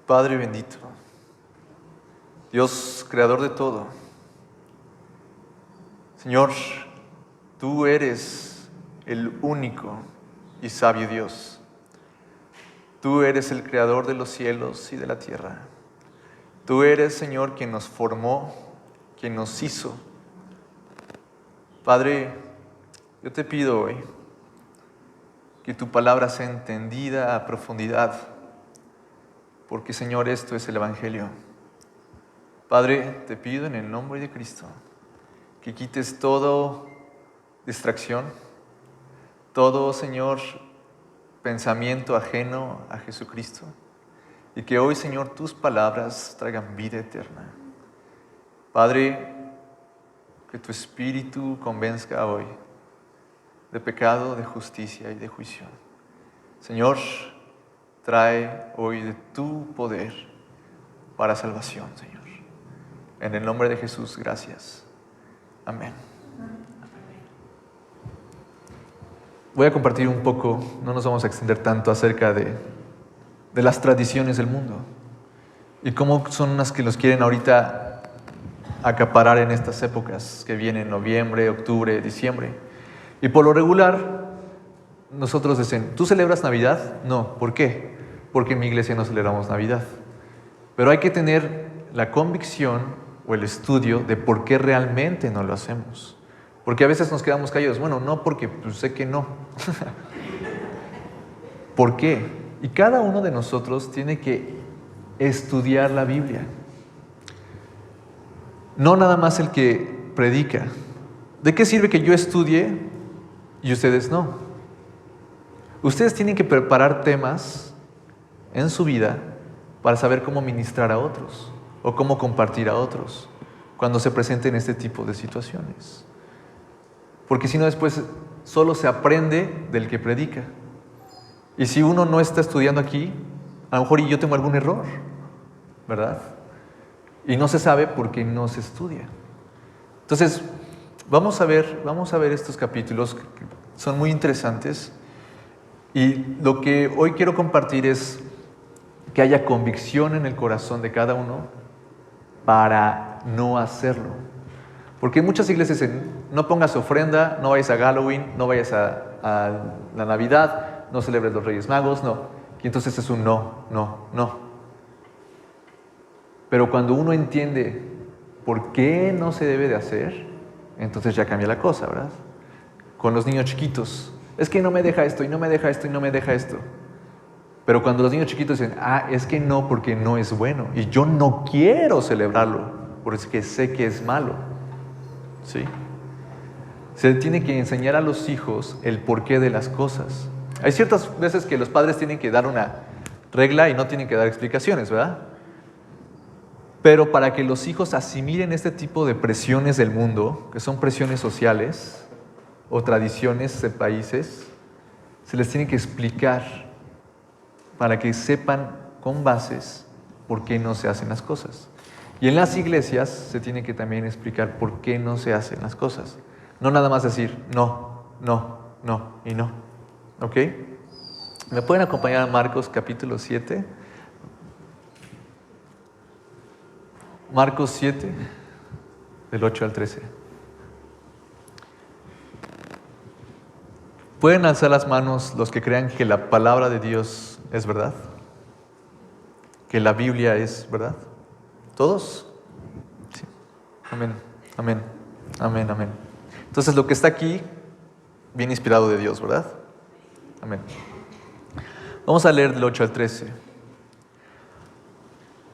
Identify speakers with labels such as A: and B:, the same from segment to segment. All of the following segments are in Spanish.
A: Padre bendito, Dios creador de todo, Señor, tú eres el único y sabio Dios. Tú eres el creador de los cielos y de la tierra. Tú eres, Señor, quien nos formó, quien nos hizo. Padre, yo te pido hoy que tu palabra sea entendida a profundidad, porque, Señor, esto es el Evangelio. Padre, te pido en el nombre de Cristo que quites toda distracción, todo, Señor, pensamiento ajeno a Jesucristo, y que hoy, Señor, tus palabras traigan vida eterna. Padre, que tu Espíritu convenzca hoy de pecado, de justicia y de juicio. Señor, trae hoy de tu poder para salvación, Señor. En el nombre de Jesús, gracias. Amén. Voy a compartir un poco, no nos vamos a extender tanto acerca de las tradiciones del mundo y cómo son las que los quieren ahorita acaparar en estas épocas que vienen, noviembre, octubre, diciembre. Y por lo regular, nosotros dicen, ¿tú celebras Navidad? No, ¿por qué? Porque en mi iglesia no celebramos Navidad. Pero hay que tener la convicción o el estudio de por qué realmente no lo hacemos. Porque a veces nos quedamos callados. Bueno, no porque pues, sé que no. ¿Por qué? Y cada uno de nosotros tiene que estudiar la Biblia. No nada más el que predica. ¿De qué sirve que yo estudie y ustedes no? Ustedes tienen que preparar temas en su vida para saber cómo ministrar a otros o cómo compartir a otros cuando se presenten este tipo de situaciones. Porque si no, después solo se aprende del que predica. Y si uno no está estudiando aquí, a lo mejor yo tengo algún error, ¿verdad? Y no se sabe porque no se estudia. Entonces, vamos a ver estos capítulos que son muy interesantes. Y lo que hoy quiero compartir es que haya convicción en el corazón de cada uno para no hacerlo. Porque en muchas iglesias dicen, no pongas ofrenda, no vayas a Halloween, no vayas a la Navidad, no celebres los Reyes Magos, no. Y entonces es un no. Pero cuando uno entiende por qué no se debe de hacer, entonces ya cambia la cosa, ¿verdad? Con los niños chiquitos, es que no me deja esto, y no me deja esto, y no me deja esto. Pero cuando los niños chiquitos dicen, es que no, porque no es bueno, y yo no quiero celebrarlo, porque sé que es malo. ¿Sí? Se tiene que enseñar a los hijos el porqué de las cosas. Hay ciertas veces que los padres tienen que dar una regla y no tienen que dar explicaciones, ¿verdad? Pero para que los hijos asimilen este tipo de presiones del mundo, que son presiones sociales o tradiciones de países, se les tiene que explicar para que sepan con bases por qué no se hacen las cosas. Y en las iglesias se tiene que también explicar por qué no se hacen las cosas. No nada más decir no y no. ¿Ok? ¿Me pueden acompañar a Marcos capítulo 7? Marcos 7, del 8 al 13. ¿Pueden alzar las manos los que crean que la palabra de Dios es verdad? ¿Que la Biblia es verdad? ¿Todos? Sí. Amén. Entonces lo que está aquí viene inspirado de Dios, ¿verdad? Amén. Vamos a leer del 8 al 13.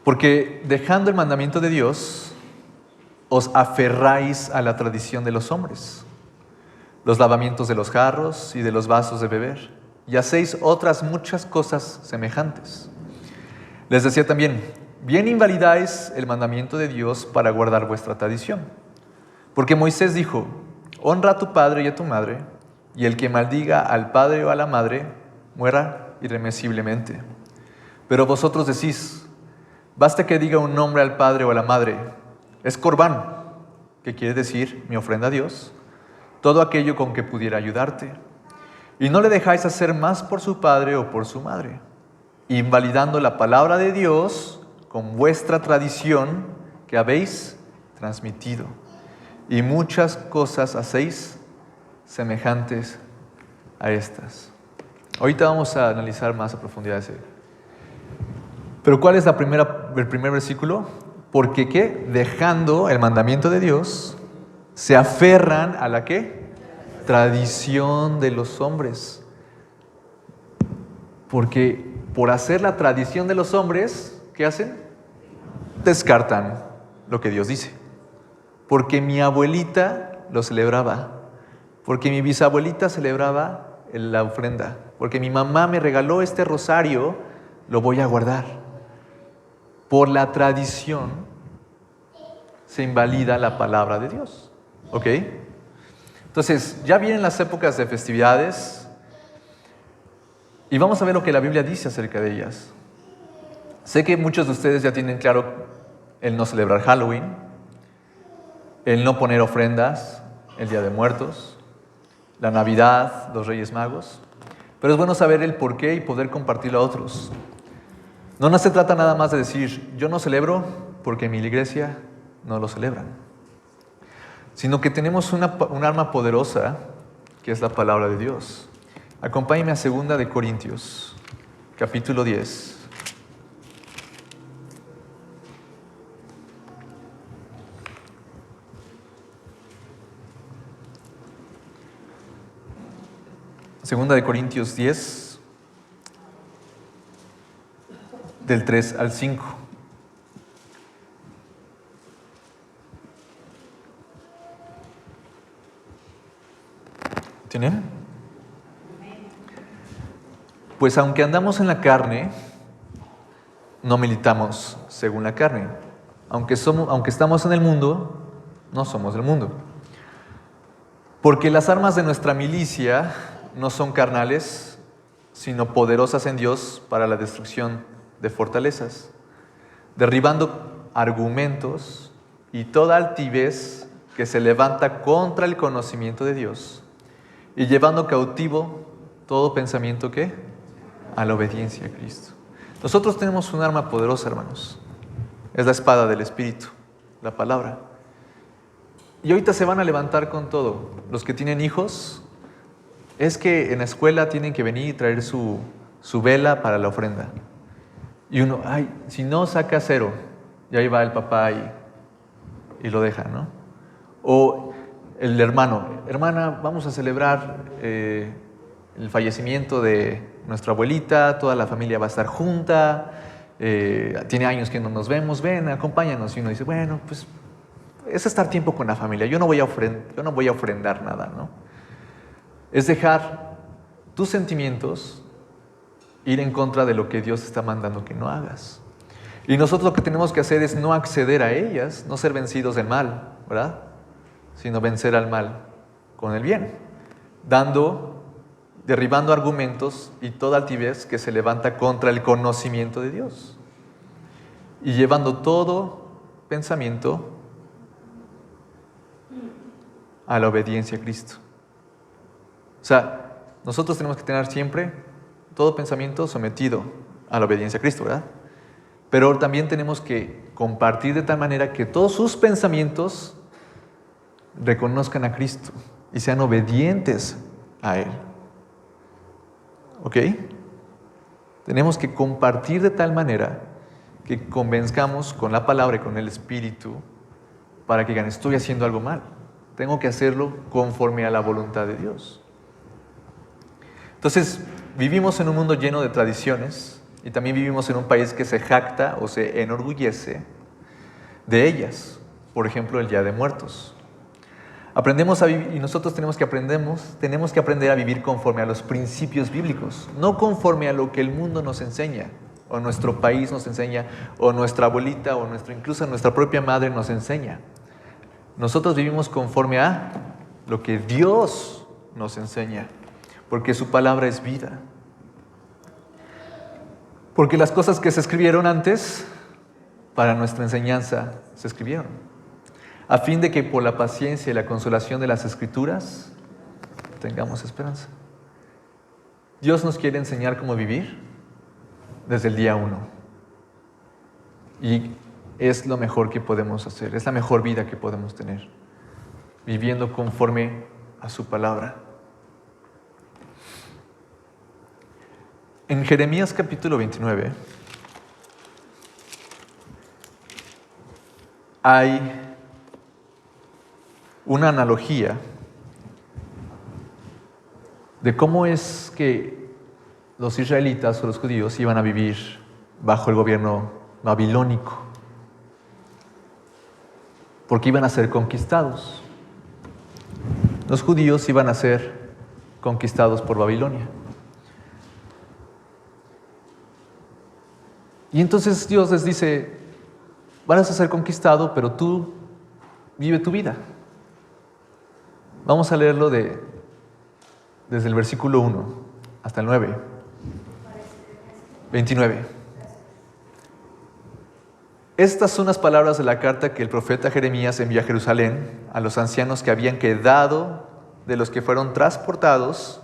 A: Porque dejando el mandamiento de Dios, os aferráis a la tradición de los hombres, los lavamientos de los jarros y de los vasos de beber, y hacéis otras muchas cosas semejantes. Les decía también, bien invalidáis el mandamiento de Dios para guardar vuestra tradición. Porque Moisés dijo, honra a tu padre y a tu madre, y el que maldiga al padre o a la madre, muera irremisiblemente. Pero vosotros decís, basta que diga un nombre al padre o a la madre, es corbán, que quiere decir mi ofrenda a Dios, todo aquello con que pudiera ayudarte. Y no le dejáis hacer más por su padre o por su madre. invalidando la palabra de Dios con vuestra tradición que habéis transmitido. Y muchas cosas hacéis semejantes a estas. Ahorita vamos a analizar más a profundidad ese. Pero ¿cuál es el primer versículo? Porque ¿qué? Dejando el mandamiento de Dios, se aferran a la ¿qué? Tradición de los hombres. Porque por hacer la tradición de los hombres, ¿qué hacen? Descartan lo que Dios dice. Porque mi abuelita lo celebraba. Porque mi bisabuelita celebraba la ofrenda. Porque mi mamá me regaló este rosario, lo voy a guardar. Por la tradición se invalida la palabra de Dios. ¿Ok? Entonces, ya vienen las épocas de festividades y vamos a ver lo que la Biblia dice acerca de ellas. Sé que muchos de ustedes ya tienen claro el no celebrar Halloween, el no poner ofrendas, el Día de Muertos, la Navidad, los Reyes Magos. Pero es bueno saber el porqué y poder compartirlo a otros. No se trata nada más de decir, yo no celebro porque mi iglesia no lo celebra. Sino que tenemos un arma poderosa que es la palabra de Dios. Acompáñenme a 2 de Corintios, capítulo 10. Segunda de Corintios 10, del 3 al 5. ¿Tienen? Pues aunque andamos en la carne, no militamos según la carne. Aunque estamos en el mundo, no somos del mundo. Porque las armas de nuestra milicia no son carnales, sino poderosas en Dios para la destrucción de fortalezas, derribando argumentos y toda altivez que se levanta contra el conocimiento de Dios y llevando cautivo todo pensamiento ¿qué? A la obediencia a Cristo. Nosotros tenemos un arma poderosa, hermanos. Es la espada del Espíritu, la palabra. Y ahorita se van a levantar con todo. Los que tienen hijos, es que en la escuela tienen que venir y traer su vela para la ofrenda. Y uno, si no saca 0, y ahí va el papá y lo deja, ¿no? O el hermana, vamos a celebrar el fallecimiento de nuestra abuelita, toda la familia va a estar junta, tiene años que no nos vemos, ven, acompáñanos. Y uno dice, bueno, pues es estar tiempo con la familia, yo no voy a ofrendar nada, ¿no? Es dejar tus sentimientos ir en contra de lo que Dios está mandando que no hagas. Y nosotros lo que tenemos que hacer es no acceder a ellas, no ser vencidos del mal, ¿verdad? Sino vencer al mal con el bien, derribando argumentos y toda altivez que se levanta contra el conocimiento de Dios y llevando todo pensamiento a la obediencia a Cristo. O sea, nosotros tenemos que tener siempre todo pensamiento sometido a la obediencia a Cristo, ¿verdad? Pero también tenemos que compartir de tal manera que todos sus pensamientos reconozcan a Cristo y sean obedientes a Él. ¿Ok? Tenemos que compartir de tal manera que convenzcamos con la palabra y con el Espíritu para que digan, estoy haciendo algo mal. Tengo que hacerlo conforme a la voluntad de Dios. Entonces, vivimos en un mundo lleno de tradiciones y también vivimos en un país que se jacta o se enorgullece de ellas. Por ejemplo, el Día de Muertos. Aprendemos a vivir, y nosotros tenemos que aprender a vivir conforme a los principios bíblicos, no conforme a lo que el mundo nos enseña, o nuestro país nos enseña, o nuestra abuelita, o incluso nuestra propia madre nos enseña. Nosotros vivimos conforme a lo que Dios nos enseña, porque su palabra es vida. Porque las cosas que se escribieron antes, para nuestra enseñanza, se escribieron, a fin de que por la paciencia y la consolación de las Escrituras tengamos esperanza. Dios nos quiere enseñar cómo vivir desde el día 1. Y es lo mejor que podemos hacer, es la mejor vida que podemos tener, viviendo conforme a su palabra. En Jeremías capítulo 29 hay una analogía de cómo es que los israelitas o los judíos iban a vivir bajo el gobierno babilónico, porque iban a ser conquistados. Los judíos iban a ser conquistados por Babilonia. Y entonces Dios les dice, vas a ser conquistado, pero tú vive tu vida. Vamos a leerlo desde el versículo 1 hasta el 9. 29. Estas son las palabras de la carta que el profeta Jeremías envió a Jerusalén a los ancianos que habían quedado de los que fueron transportados,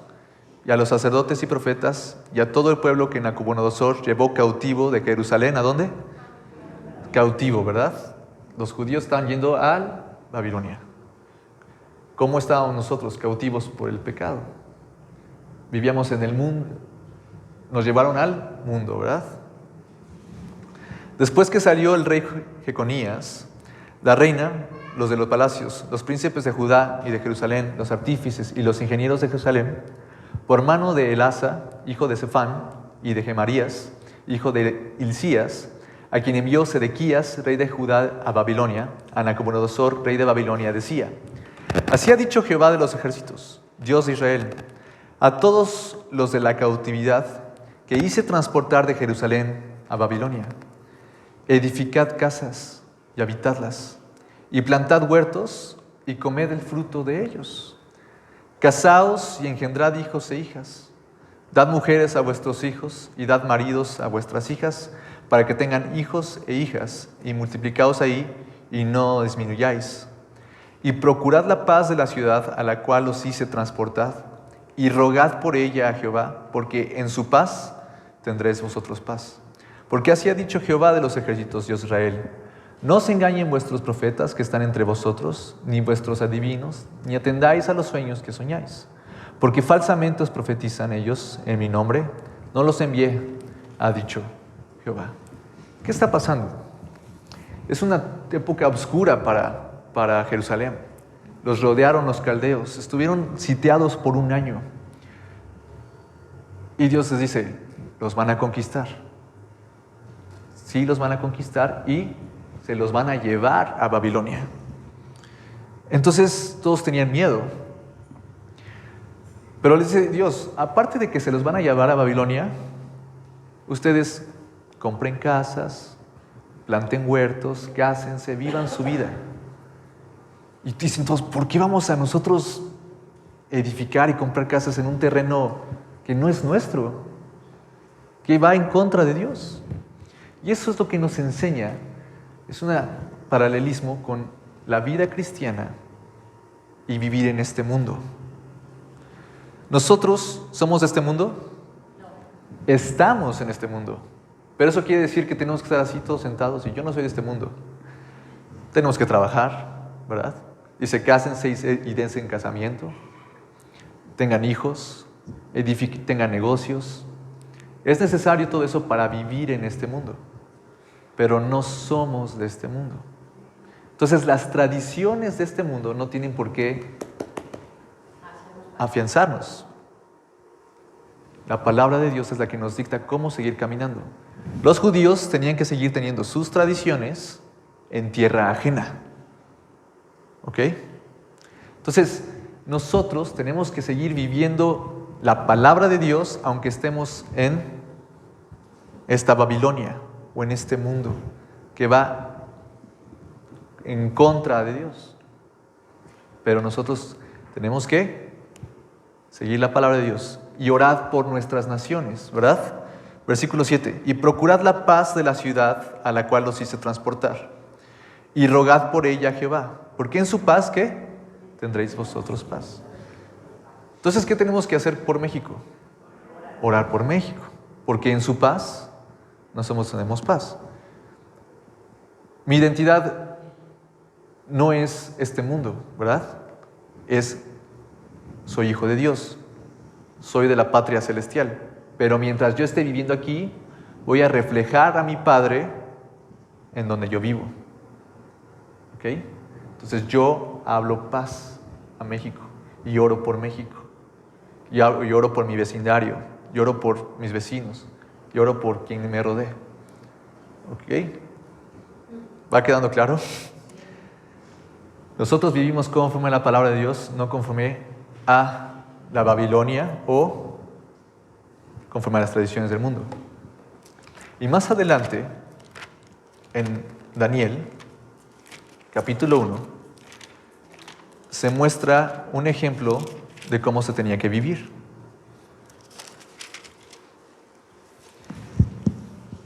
A: y a los sacerdotes y profetas, y a todo el pueblo que Nabucodonosor llevó cautivo de Jerusalén. ¿A dónde? Cautivo, ¿verdad? Los judíos estaban yendo a Babilonia. ¿Cómo estábamos nosotros? Cautivos por el pecado. Vivíamos en el mundo. Nos llevaron al mundo, ¿verdad? Después que salió el rey Jeconías, la reina, los de los palacios, los príncipes de Judá y de Jerusalén, los artífices y los ingenieros de Jerusalén, por mano de Elasa, hijo de Sefán, y de Gemarías, hijo de Hilcías, a quien envió Sedequías, rey de Judá, a Babilonia, a Nabucodonosor, rey de Babilonia, decía: así ha dicho Jehová de los ejércitos, Dios de Israel, a todos los de la cautividad que hice transportar de Jerusalén a Babilonia: edificad casas y habitadlas, y plantad huertos y comed el fruto de ellos. Casaos y engendrad hijos e hijas. Dad mujeres a vuestros hijos y dad maridos a vuestras hijas, para que tengan hijos e hijas, y multiplicaos ahí y no disminuyáis. Y procurad la paz de la ciudad a la cual os hice transportar, y rogad por ella a Jehová, porque en su paz tendréis vosotros paz. Porque así ha dicho Jehová de los ejércitos, Dios de Israel: no os engañen vuestros profetas que están entre vosotros, ni vuestros adivinos, ni atendáis a los sueños que soñáis. Porque falsamente os profetizan ellos en mi nombre. No los envié, ha dicho Jehová. ¿Qué está pasando? Es una época oscura para Jerusalén. Los rodearon los caldeos, estuvieron sitiados por 1 año. Y Dios les dice, los van a conquistar. Sí, los van a conquistar y se los van a llevar a Babilonia. Entonces todos tenían miedo. Pero les dice Dios, aparte de que se los van a llevar a Babilonia, ustedes compren casas, planten huertos, cásense, vivan su vida. Y dicen todos, ¿por qué vamos a nosotros edificar y comprar casas en un terreno que no es nuestro? Que va en contra de Dios. Y eso es lo que nos enseña. Es un paralelismo con la vida cristiana y vivir en este mundo. ¿Nosotros somos de este mundo? No. Estamos en este mundo. Pero eso quiere decir que tenemos que estar así todos sentados y yo no soy de este mundo. Tenemos que trabajar, ¿verdad? Dice, cásense y dense en casamiento. Tengan hijos, tengan negocios. Es necesario todo eso para vivir en este mundo. Pero no somos de este mundo. Entonces las tradiciones de este mundo no tienen por qué afianzarnos. La palabra de Dios es la que nos dicta cómo seguir caminando. Los judíos tenían que seguir teniendo sus tradiciones en tierra ajena. ¿Ok? Entonces, nosotros tenemos que seguir viviendo la palabra de Dios aunque estemos en esta Babilonia o en este mundo que va en contra de Dios. Pero nosotros tenemos que seguir la palabra de Dios y orad por nuestras naciones, ¿verdad? Versículo 7. Y procurad la paz de la ciudad a la cual los hice transportar, y rogad por ella a Jehová, porque en su paz, ¿qué? Tendréis vosotros paz. Entonces, ¿qué tenemos que hacer por México? Orar por México, porque en su paz no tenemos paz. Mi identidad no es este mundo, ¿verdad? Soy hijo de Dios, soy de la patria celestial, pero mientras yo esté viviendo aquí, voy a reflejar a mi Padre en donde yo vivo. ¿Ok? Entonces yo hablo paz a México y oro por México, y oro por mi vecindario, y oro por mis vecinos, y oro por quien me rodee. ¿Ok? ¿Va quedando claro? Nosotros vivimos conforme a la palabra de Dios, no conforme a la Babilonia o conforme a las tradiciones del mundo. Y más adelante, en Daniel, capítulo 1, se muestra un ejemplo de cómo se tenía que vivir.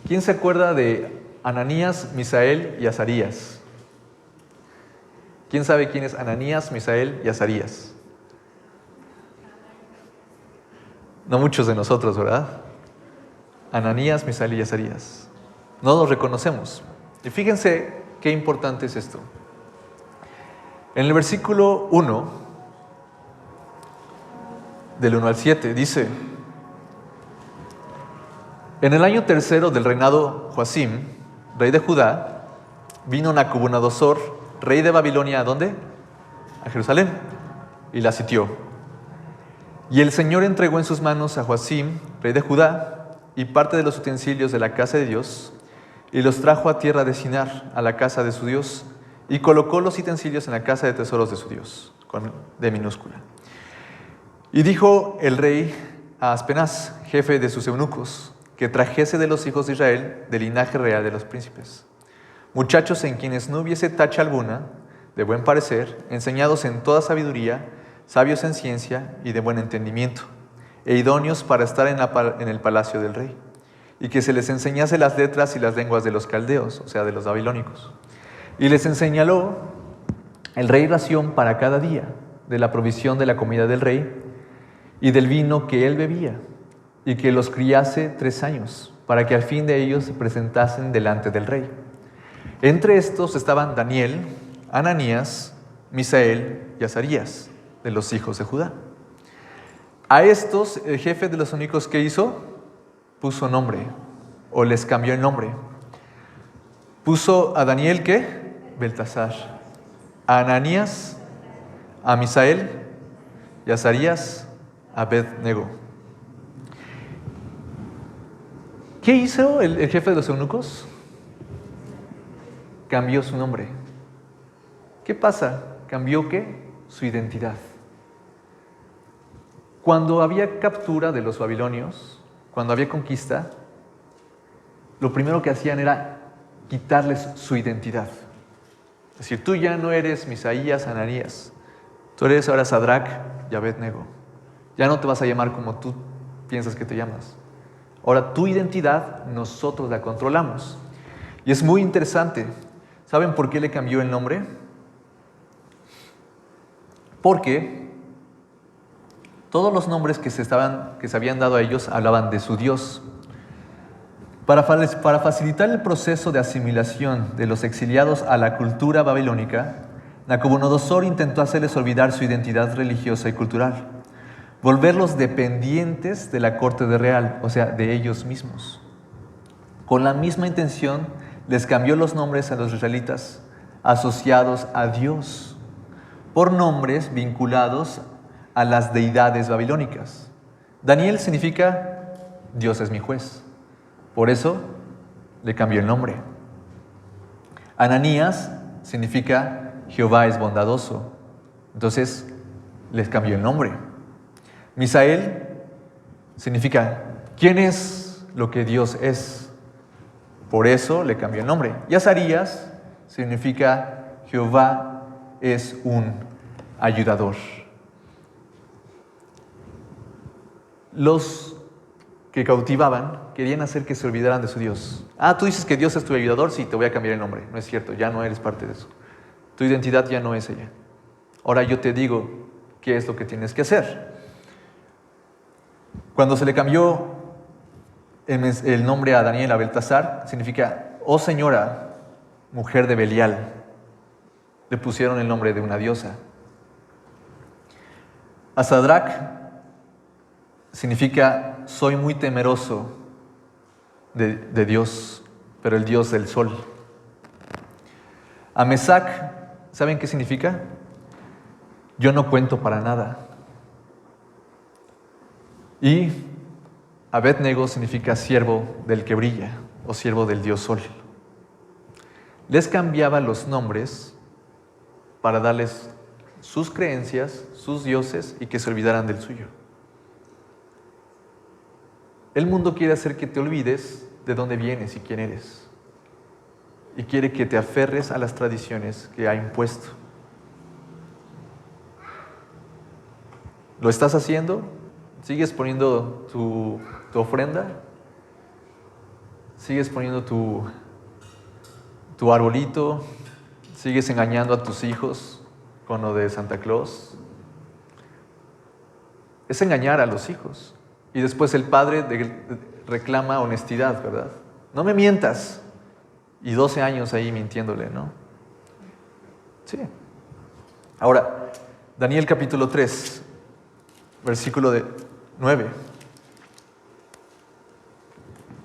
A: ¿Quién se acuerda de Ananías, Misael y Azarías? ¿Quién sabe quién es Ananías, Misael y Azarías? No muchos de nosotros, ¿verdad? Ananías, Misael y Azarías. No los reconocemos. Y fíjense qué importante es esto. En el versículo 1, del 1 al 7, dice: en el año tercero del reinado Joacim, rey de Judá, vino Nabucodonosor, rey de Babilonia, ¿a dónde? A Jerusalén, y la sitió. Y el Señor entregó en sus manos a Joacim, rey de Judá, y parte de los utensilios de la casa de Dios, y los trajo a tierra de Sinar, a la casa de su Dios, y colocó los utensilios en la casa de tesoros de su Dios, con D minúscula. Y dijo el rey a Aspenaz, jefe de sus eunucos, que trajese de los hijos de Israel, del linaje real de los príncipes, muchachos en quienes no hubiese tacha alguna, de buen parecer, enseñados en toda sabiduría, sabios en ciencia y de buen entendimiento, e idóneos para estar en el palacio del rey, y que se les enseñase las letras y las lenguas de los caldeos, o sea, de los babilónicos. Y les enseñó el rey ración para cada día, de la provisión de la comida del rey, y del vino que él bebía, y que los criase 3 años, para que al fin de ellos se presentasen delante del rey. Entre estos estaban Daniel, Ananías, Misael y Azarías, de los hijos de Judá. A estos, el jefe de los eunucos, ¿qué hizo? Puso nombre, o les cambió el nombre. Puso a Daniel, ¿qué? Beltasar. A Ananías, a Misael y a Azarías, Abed-nego. ¿Qué hizo el jefe de los eunucos? Cambió su nombre. ¿Qué pasa? ¿Cambió qué? Su identidad. Cuando había captura de los babilonios, cuando había conquista, lo primero que hacían era quitarles su identidad. Es decir, tú ya no eres Misaías, Ananías, tú eres ahora Sadrac y Abed-nego. Ya no te vas a llamar como tú piensas que te llamas. Ahora tu identidad nosotros la controlamos. Y es muy interesante. ¿Saben por qué le cambió el nombre? Porque todos los nombres que se habían dado a ellos hablaban de su Dios. Para facilitar el proceso de asimilación de los exiliados a la cultura babilónica, Nabucodonosor intentó hacerles olvidar su identidad religiosa y cultural, volverlos dependientes de la corte real, o sea, de ellos mismos. Con la misma intención, les cambió los nombres a los israelitas asociados a Dios por nombres vinculados a las deidades babilónicas. Daniel significa Dios es mi juez. Por eso le cambió el nombre. Ananías significa Jehová es bondadoso. Entonces les cambió el nombre. Misael significa ¿quién es lo que Dios es? Por eso le cambió el nombre. Y Azarías significa Jehová es un ayudador. Los que cautivaban querían hacer que se olvidaran de su Dios. Tú dices que Dios es tu ayudador, sí, te voy a cambiar el nombre. No es cierto, ya no eres parte de eso. Tu identidad ya no es ella. Ahora yo te digo qué es lo que tienes que hacer. Cuando se le cambió el nombre a Daniel, a Beltasar, significa, oh señora, mujer de Belial. Le pusieron el nombre de una diosa. A Sadrach significa, soy muy temeroso de Dios, pero el Dios del sol. A Mesac, ¿saben qué significa? Yo no cuento para nada. Y Abed-Nego significa siervo del que brilla, o siervo del Dios Sol. Les cambiaba los nombres para darles sus creencias, sus dioses, y que se olvidaran del suyo. El mundo quiere hacer que te olvides de dónde vienes y quién eres. Y quiere que te aferres a las tradiciones que ha impuesto. ¿Lo estás haciendo? ¿Sigues poniendo tu ofrenda? ¿Sigues poniendo tu arbolito? ¿Sigues engañando a tus hijos con lo de Santa Claus? Es engañar a los hijos. Y después el padre reclama honestidad, ¿verdad? No me mientas. Y 12 años ahí mintiéndole, ¿no? Sí. Ahora, Daniel capítulo 3, versículo 9.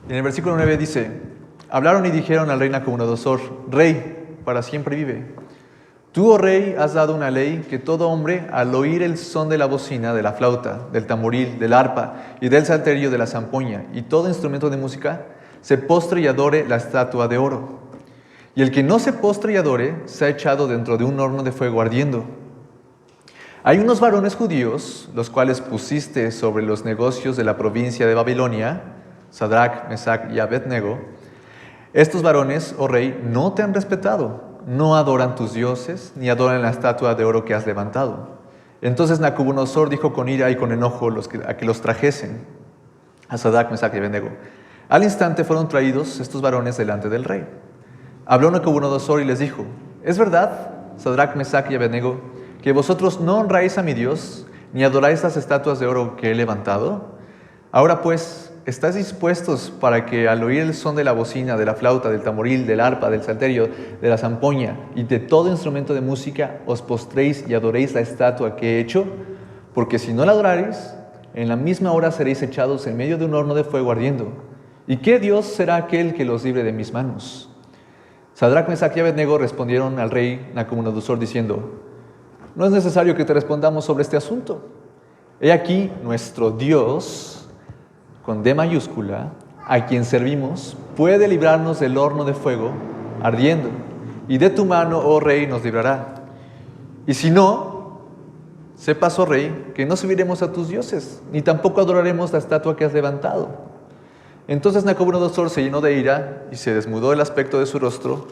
A: En el versículo 9 dice, hablaron y dijeron al rey Nabucodonosor, rey, para siempre vive. Tú, oh rey, has dado una ley que todo hombre, al oír el son de la bocina, de la flauta, del tamboril, del arpa y del salterio, de la zampoña y todo instrumento de música, se postre y adore la estatua de oro. Y el que no se postre y adore, se ha echado dentro de un horno de fuego ardiendo. Hay unos varones judíos, los cuales pusiste sobre los negocios de la provincia de Babilonia, Sadrach, Mesac y Abed-Nego. Estos varones, oh rey, no te han respetado, no adoran tus dioses, ni adoran la estatua de oro que has levantado. Entonces Nabucodonosor dijo con ira y con enojo a que los trajesen a Sadrach, Mesac y Abed-Nego. Al instante fueron traídos estos varones delante del rey. Habló Nabucodonosor y les dijo, ¿es verdad, Sadrach, Mesac y Abed-Nego, que vosotros no honráis a mi Dios, ni adoráis las estatuas de oro que he levantado? Ahora pues, ¿estáis dispuestos para que al oír el son de la bocina, de la flauta, del tamboril, del arpa, del salterio, de la zampoña y de todo instrumento de música, os postréis y adoréis la estatua que he hecho? Porque si no la adoraréis, en la misma hora seréis echados en medio de un horno de fuego ardiendo. ¿Y qué Dios será aquel que los libre de mis manos? Sadrach, Mesac y Abed-Nego respondieron al rey Nabucodonosor diciendo, no es necesario que te respondamos sobre este asunto. He aquí nuestro Dios, con D mayúscula, a quien servimos, puede librarnos del horno de fuego ardiendo, y de tu mano, oh rey, nos librará. Y si no, sepas, oh rey, que no serviremos a tus dioses, ni tampoco adoraremos la estatua que has levantado. Entonces Nabucodonosor se llenó de ira y se desmudó el aspecto de su rostro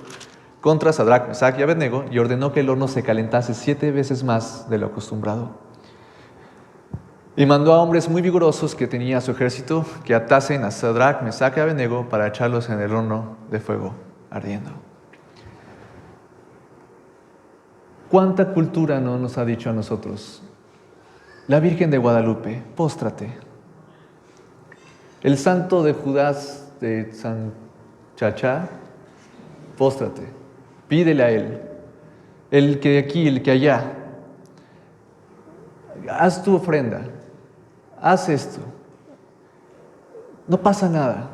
A: contra Sadrach, Mesac y Abed-Nego y ordenó que el horno se calentase 7 veces más de lo acostumbrado. Y mandó a hombres muy vigorosos que tenía a su ejército que atasen a Sadrach, Mesac y Abed-Nego para echarlos en el horno de fuego ardiendo. ¿Cuánta cultura no nos ha dicho a nosotros? La Virgen de Guadalupe, póstrate. El santo de Judas de San Chachá, póstrate. Pídele a él. El que aquí, el que allá. Haz tu ofrenda. Haz esto. No pasa nada.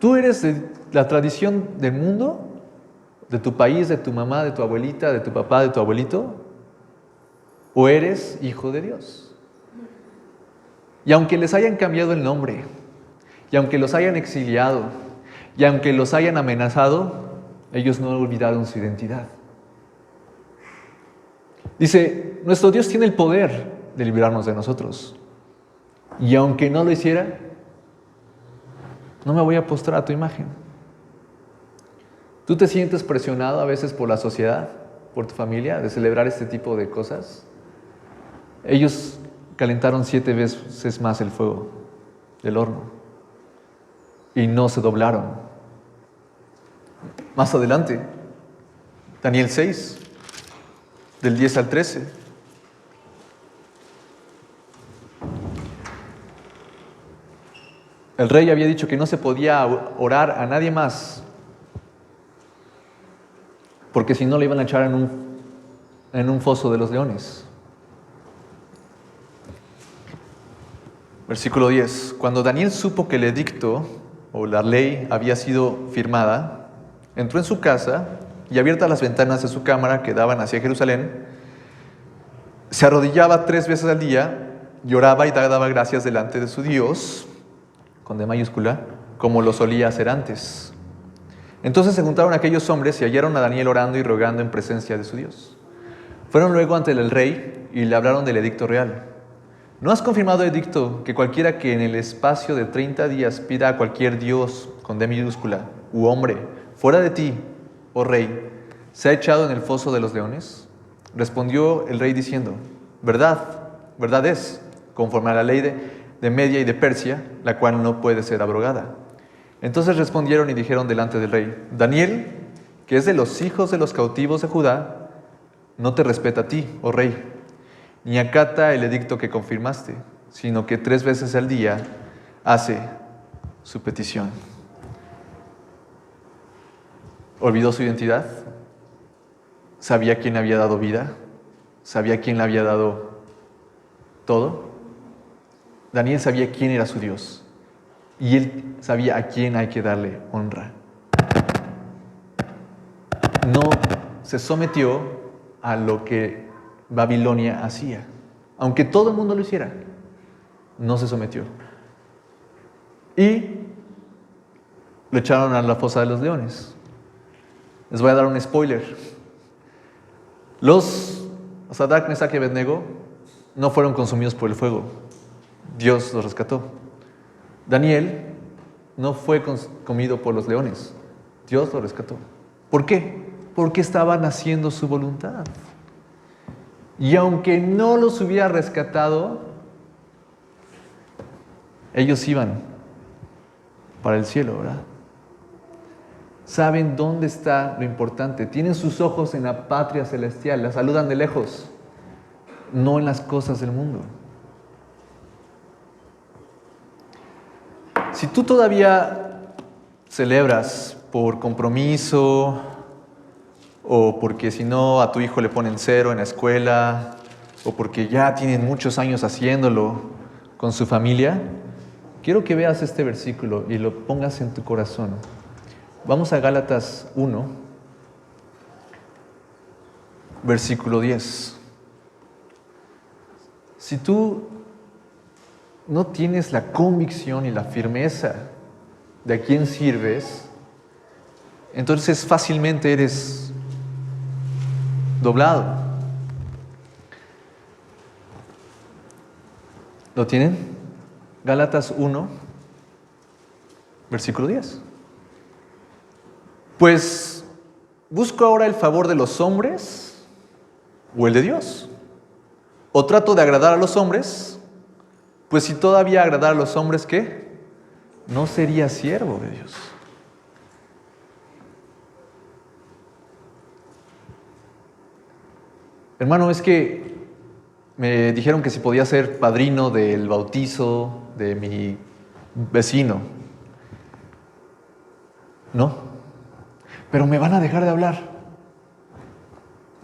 A: ¿Tú eres de la tradición del mundo? ¿De tu país, de tu mamá, de tu abuelita, de tu papá, de tu abuelito? ¿O eres hijo de Dios? Y aunque les hayan cambiado el nombre, y aunque los hayan exiliado, y aunque los hayan amenazado, ellos no olvidaron su identidad. Dice, nuestro Dios tiene el poder de librarnos de nosotros. Y aunque no lo hiciera, no me voy a postrar a tu imagen. ¿Tú te sientes presionado a veces por la sociedad, por tu familia, de celebrar este tipo de cosas? Ellos calentaron 7 veces más el fuego del horno y no se doblaron. Más adelante, Daniel 6, del 10 al 13. El rey había dicho que no se podía orar a nadie más, porque si no le iban a echar en un foso de los leones. Versículo 10. Cuando Daniel supo que el edicto o la ley había sido firmada, entró en su casa y, abiertas las ventanas de su cámara que daban hacia Jerusalén, se arrodillaba 3 veces al día, lloraba y daba gracias delante de su Dios, con D mayúscula, como lo solía hacer antes. Entonces se juntaron aquellos hombres y hallaron a Daniel orando y rogando en presencia de su Dios. Fueron luego ante el rey y le hablaron del edicto real. ¿No has confirmado, edicto, que cualquiera que en el espacio de 30 días pida a cualquier dios, con D minúscula, u hombre, fuera de ti, oh rey, se ha echado en el foso de los leones? Respondió el rey diciendo: verdad, verdad es, conforme a la ley de Media y de Persia, la cual no puede ser abrogada. Entonces respondieron y dijeron delante del rey: Daniel, que es de los hijos de los cautivos de Judá, no te respeta a ti, oh rey, ni acata el edicto que confirmaste, sino que 3 veces al día hace su petición. ¿Olvidó su identidad? ¿Sabía quién le había dado vida? ¿Sabía quién le había dado todo? Daniel sabía quién era su Dios y él sabía a quién hay que darle honra. No se sometió a lo que Babilonia hacía, aunque todo el mundo lo hiciera, no se sometió. Y lo echaron a la fosa de los leones. Les voy a dar un spoiler. Los Sadrach, Mesach y Abednego no fueron consumidos por el fuego. Dios los rescató. Daniel no fue comido por los leones. Dios lo rescató. ¿Por qué? Porque estaban haciendo su voluntad. Y aunque no los hubiera rescatado, ellos iban para el cielo, ¿verdad? Saben dónde está lo importante. Tienen sus ojos en la patria celestial. La saludan de lejos, no en las cosas del mundo. Si tú todavía celebras por compromiso, o porque si no a tu hijo le ponen 0 en la escuela, o porque ya tienen muchos años haciéndolo con su familia, quiero que veas este versículo y lo pongas en tu corazón. Vamos a Gálatas 1, versículo 10. Si tú no tienes la convicción y la firmeza de a quién sirves, entonces fácilmente eres doblado. ¿Lo tienen? Gálatas 1, versículo 10. Pues, ¿busco ahora el favor de los hombres o el de Dios? ¿O trato de agradar a los hombres? Pues si todavía agradar a los hombres, ¿qué? No sería siervo de Dios. Hermano, es que me dijeron que si podía ser padrino del bautizo de mi vecino. No, pero me van a dejar de hablar.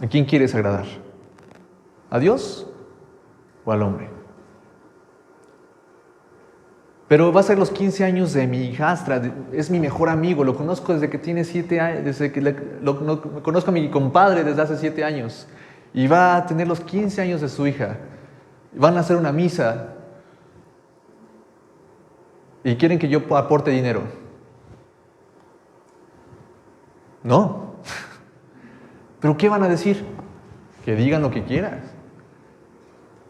A: ¿A quién quieres agradar? ¿A Dios o al hombre? Pero va a ser los 15 años de mi hijastra, es mi mejor amigo, lo conozco desde que tiene 7 años, desde que conozco a mi compadre desde hace 7 años. Y va a tener los 15 años de su hija. Van a hacer una misa. Y quieren que yo aporte dinero. No. ¿Pero qué van a decir? Que digan lo que quieras.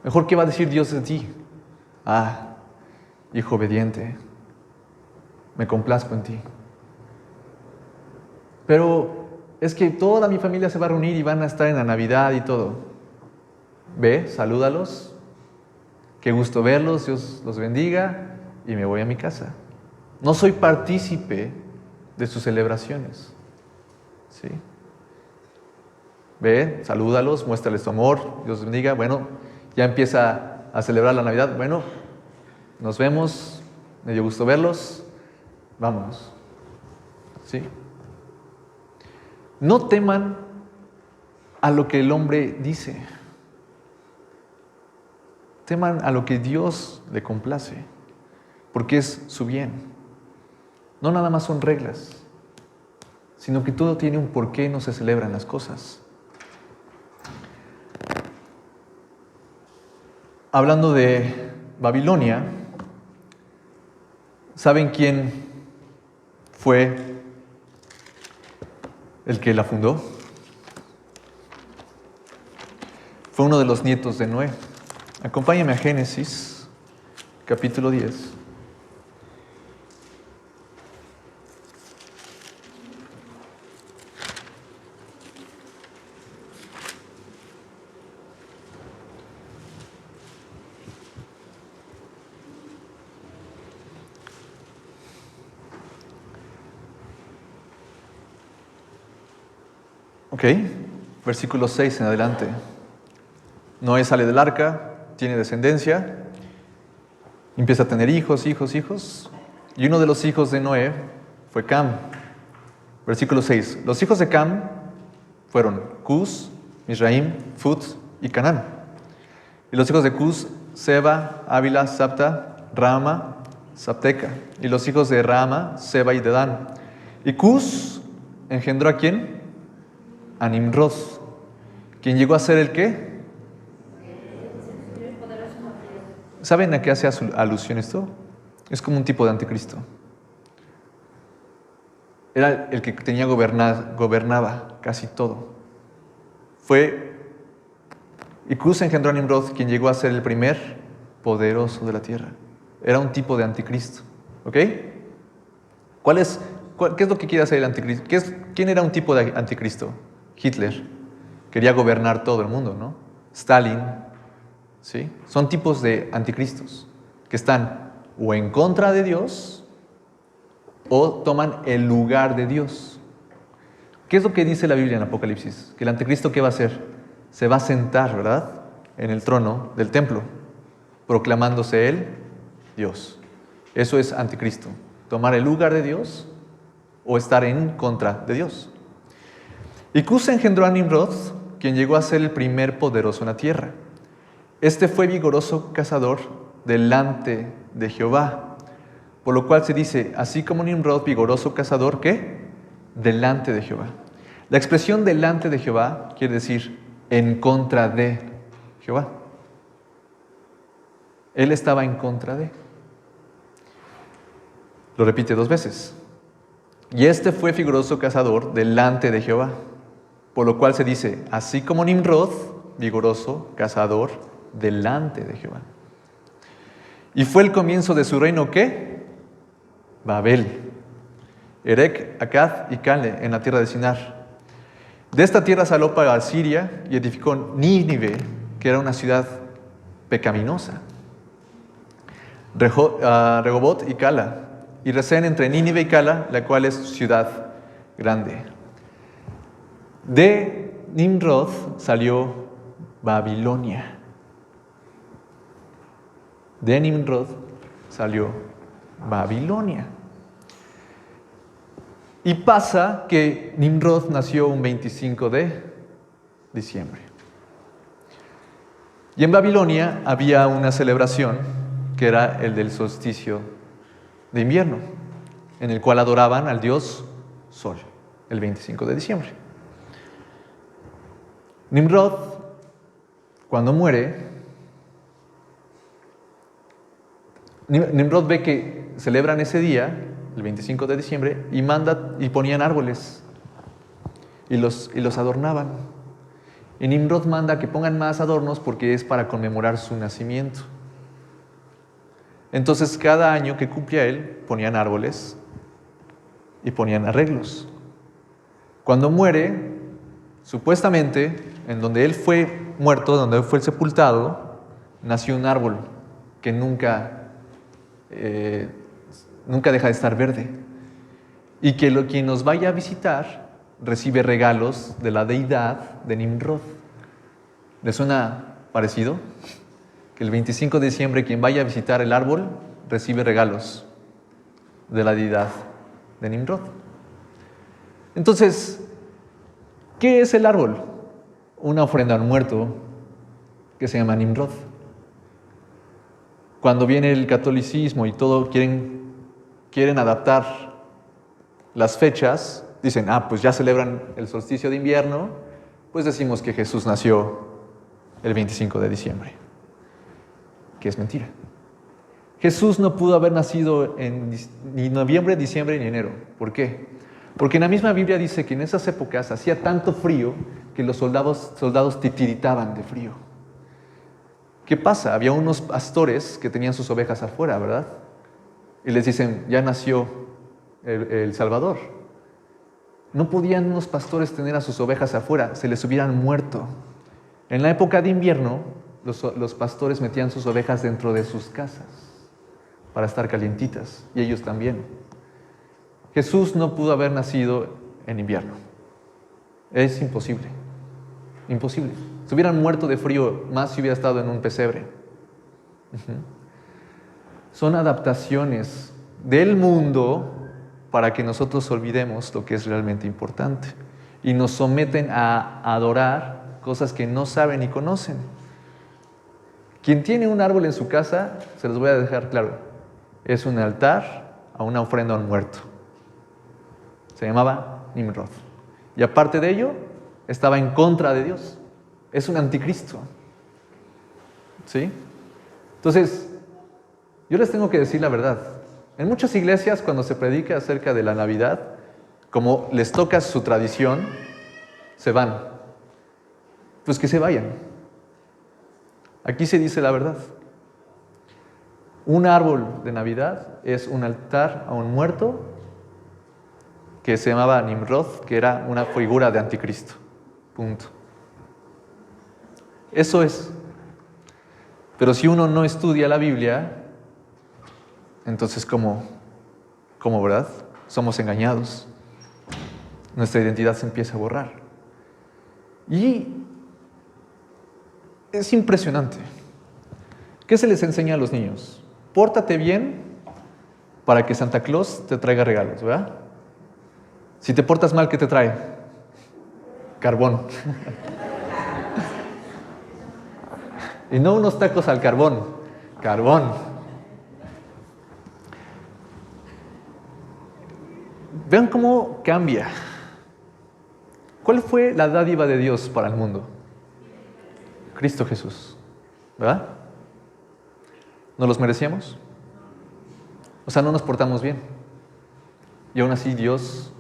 A: Mejor, ¿qué va a decir Dios de ti? Ah, hijo obediente, me complazco en ti. Pero es que toda mi familia se va a reunir y van a estar en la Navidad y todo. Ve, salúdalos. Qué gusto verlos, Dios los bendiga y me voy a mi casa. No soy partícipe de sus celebraciones. ¿Sí? Ve, salúdalos, muéstrales tu amor, Dios los bendiga. Bueno, ya empieza a celebrar la Navidad. Bueno, nos vemos me dio gusto verlos, vámonos. ¿Sí? No teman a lo que el hombre dice. Teman a lo que Dios le complace, porque es su bien. No nada más son reglas, sino que todo tiene un porqué, no se celebran las cosas. Hablando de Babilonia, ¿saben quién fue el que la fundó? Fue uno de los nietos de Noé. Acompáñame a Génesis, capítulo 10. Ok, versículo 6 en adelante. Noé sale del arca, tiene descendencia, empieza a tener hijos. Y uno de los hijos de Noé fue Cam. Versículo 6. Los hijos de Cam fueron Cus, Misraim, Fut y Canaán. Y los hijos de Cus, Seba, Ávila, Sabta, Rama, Sabteca. Y los hijos de Rama, Seba y Dedán. Y Cus engendró ¿a quién? A Nimrod. ¿Quién llegó a ser el qué? ¿Saben a qué hace alusión esto? Es como un tipo de anticristo. Era el que tenía gobernaba casi todo. Y Cus engendró a Nimrod, quien llegó a ser el primer poderoso de la tierra. Era un tipo de anticristo. ¿Ok? ¿Qué es lo que quiere hacer el anticristo? ¿Quién era un tipo de anticristo? Hitler. Quería gobernar todo el mundo, ¿no? Stalin. ¿Sí? Son tipos de anticristos que están o en contra de Dios o toman el lugar de Dios. ¿Qué es lo que dice la Biblia en Apocalipsis? Que el anticristo, ¿qué va a hacer? Se va a sentar, ¿verdad?, en el trono del templo, proclamándose él Dios. Eso es anticristo, tomar el lugar de Dios o estar en contra de Dios. Y Cus engendró a Nimrod, quien llegó a ser el primer poderoso en la tierra. Este fue vigoroso cazador delante de Jehová, por lo cual se dice, así como Nimrod, vigoroso cazador, ¿qué? Delante de Jehová. La expresión delante de Jehová quiere decir en contra de Jehová. Él estaba en contra de. Lo repite 2 veces. Y este fue vigoroso cazador delante de Jehová, por lo cual se dice, así como Nimrod, vigoroso cazador delante de Jehová. Y fue el comienzo de su reino, ¿qué? Babel, Erec, Akkad y Calne, en la tierra de Sinar. De esta tierra salió para Siria y edificó Nínive, que era una ciudad pecaminosa. Rehobot y Cala, y Resén entre Nínive y Cala, la cual es ciudad grande. De Nimrod salió Babilonia. De Nimrod salió Babilonia. Y pasa que Nimrod nació un 25 de diciembre. Y en Babilonia había una celebración que era el del solsticio de invierno, en el cual adoraban al dios Sol, el 25 de diciembre. Nimrod, cuando muere, Nimrod ve que celebran ese día, el 25 de diciembre, y ponían árboles y los adornaban. Y Nimrod manda que pongan más adornos porque es para conmemorar su nacimiento. Entonces, cada año que cumplía él, ponían árboles y ponían arreglos. Cuando muere, supuestamente, en donde él fue muerto, donde él fue sepultado, nació un árbol que nunca deja de estar verde. Y que quien nos vaya a visitar recibe regalos de la deidad de Nimrod. ¿Les suena parecido? Que el 25 de diciembre quien vaya a visitar el árbol recibe regalos. de la deidad de Nimrod. Entonces, ¿qué es el árbol? Una ofrenda a un muerto que se llama Nimrod. Cuando viene el catolicismo y todo quieren adaptar las fechas, dicen, pues ya celebran el solsticio de invierno, pues decimos que Jesús nació el 25 de diciembre, que es mentira. Jesús no pudo haber nacido ni noviembre, diciembre ni enero. ¿Por qué? Porque en la misma Biblia dice que en esas épocas hacía tanto frío que los soldados titiritaban de frío. ¿Qué pasa? Había unos pastores que tenían sus ovejas afuera, ¿verdad? Y les dicen, ya nació el Salvador. No podían unos pastores tener a sus ovejas afuera, se les hubieran muerto. En la época de invierno, los pastores metían sus ovejas dentro de sus casas para estar calientitas, y ellos también. Jesús no pudo haber nacido en invierno. Es imposible. Imposible. Se hubieran muerto de frío más si hubiera estado en un pesebre. Son adaptaciones del mundo para que nosotros olvidemos lo que es realmente importante y nos someten a adorar cosas que no saben ni conocen. Quien tiene un árbol en su casa, se los voy a dejar claro, es un altar a una ofrenda a un muerto. Se llamaba Nimrod. Y aparte de ello, estaba en contra de Dios. Es un anticristo. ¿Sí? Entonces, yo les tengo que decir la verdad. En muchas iglesias, cuando se predica acerca de la Navidad, como les toca su tradición, se van. Pues que se vayan. Aquí se dice la verdad. Un árbol de Navidad es un altar a un muerto que se llamaba Nimrod, que era una figura de anticristo. Punto. Eso es. Pero si uno no estudia la Biblia, entonces ¿cómo, verdad? Somos engañados. Nuestra identidad se empieza a borrar. Y es impresionante. ¿Qué se les enseña a los niños? Pórtate bien para que Santa Claus te traiga regalos, ¿verdad? Si te portas mal, ¿qué te trae? Carbón. Y no unos tacos al carbón, carbón. Vean cómo cambia. ¿Cuál fue la dádiva de Dios para el mundo? Cristo Jesús, ¿verdad? ¿No los merecíamos? O sea, no nos portamos bien. Y aún así Dios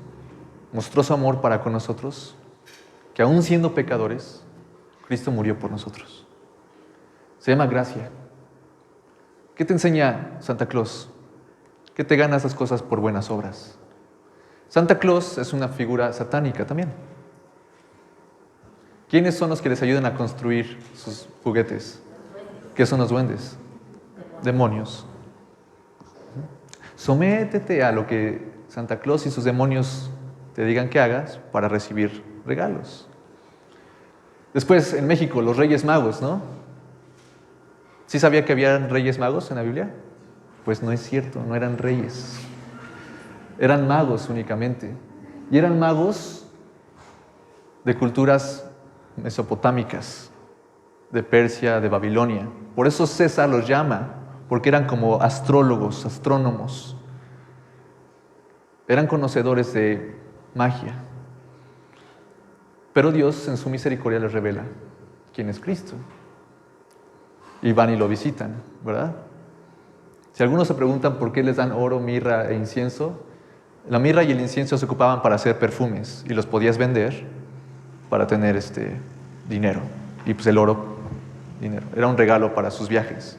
A: mostró su amor para con nosotros, que aún siendo pecadores, Cristo murió por nosotros. Se llama gracia. ¿Qué te enseña Santa Claus? Que te ganas las cosas por buenas obras. Santa Claus es una figura satánica también. ¿Quiénes son los que les ayudan a construir sus juguetes? ¿Qué son los duendes? Demonios. Sométete a lo que Santa Claus y sus demonios te digan que hagas para recibir regalos. Después, en México, los Reyes Magos, ¿no? ¿Sí sabía que había Reyes Magos en la Biblia? Pues no es cierto, no eran reyes. Eran magos únicamente. Y eran magos de culturas mesopotámicas, de Persia, de Babilonia. Por eso César los llama, porque eran como astrólogos, astrónomos. Eran conocedores de magia. Pero Dios, en su misericordia, les revela quién es Cristo. Y van y lo visitan, ¿verdad? Si algunos se preguntan por qué les dan oro, mirra e incienso, la mirra y el incienso se ocupaban para hacer perfumes y los podías vender para tener dinero. Y pues el oro, dinero. Era un regalo para sus viajes.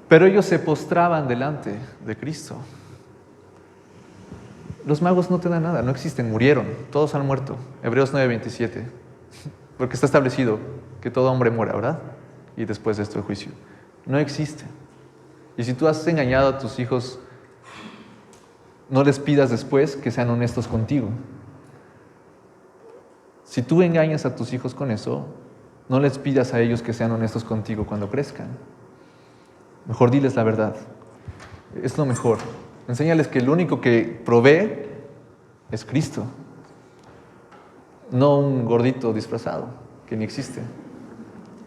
A: Pero ellos se postraban delante de Cristo. Los magos no te dan nada, no existen, murieron, todos han muerto. Hebreos 9:27. Porque está establecido que todo hombre muera, ¿verdad? Y después de esto el juicio. No existe. Y si tú has engañado a tus hijos, no les pidas después que sean honestos contigo. Si tú engañas a tus hijos con eso, no les pidas a ellos que sean honestos contigo cuando crezcan. Mejor diles la verdad. Es lo mejor. Enséñales que el único que provee es Cristo, no un gordito disfrazado que ni existe.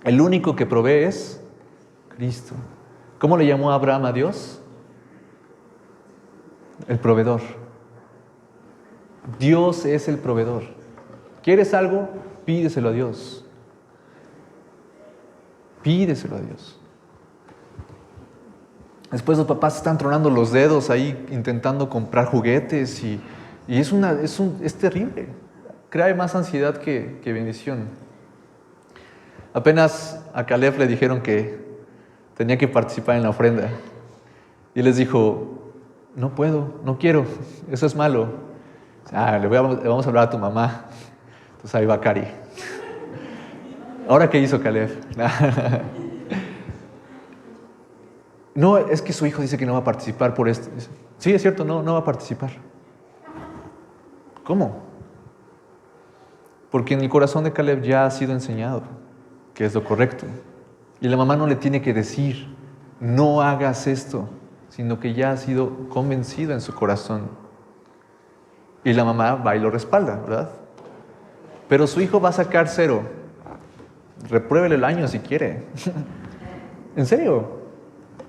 A: El único que provee es Cristo. ¿Cómo le llamó Abraham a Dios? El proveedor. Dios es el proveedor. ¿Quieres algo? Pídeselo a Dios. Pídeselo a Dios. Después los papás están tronando los dedos ahí intentando comprar juguetes y es terrible. Crea más ansiedad que bendición. Apenas a Caleb le dijeron que tenía que participar en la ofrenda. Y les dijo, no puedo, no quiero, eso es malo. Le vamos a hablar a tu mamá. Entonces ahí va Cari. ¿Ahora qué hizo Caleb? No, es que su hijo dice que no va a participar por esto. Sí, es cierto, no va a participar. ¿Cómo? Porque en el corazón de Caleb ya ha sido enseñado que es lo correcto. Y la mamá no le tiene que decir, no hagas esto, sino que ya ha sido convencido en su corazón. Y la mamá va y lo respalda, ¿verdad? Pero su hijo va a sacar 0. Repruébele el año si quiere. ¿En serio?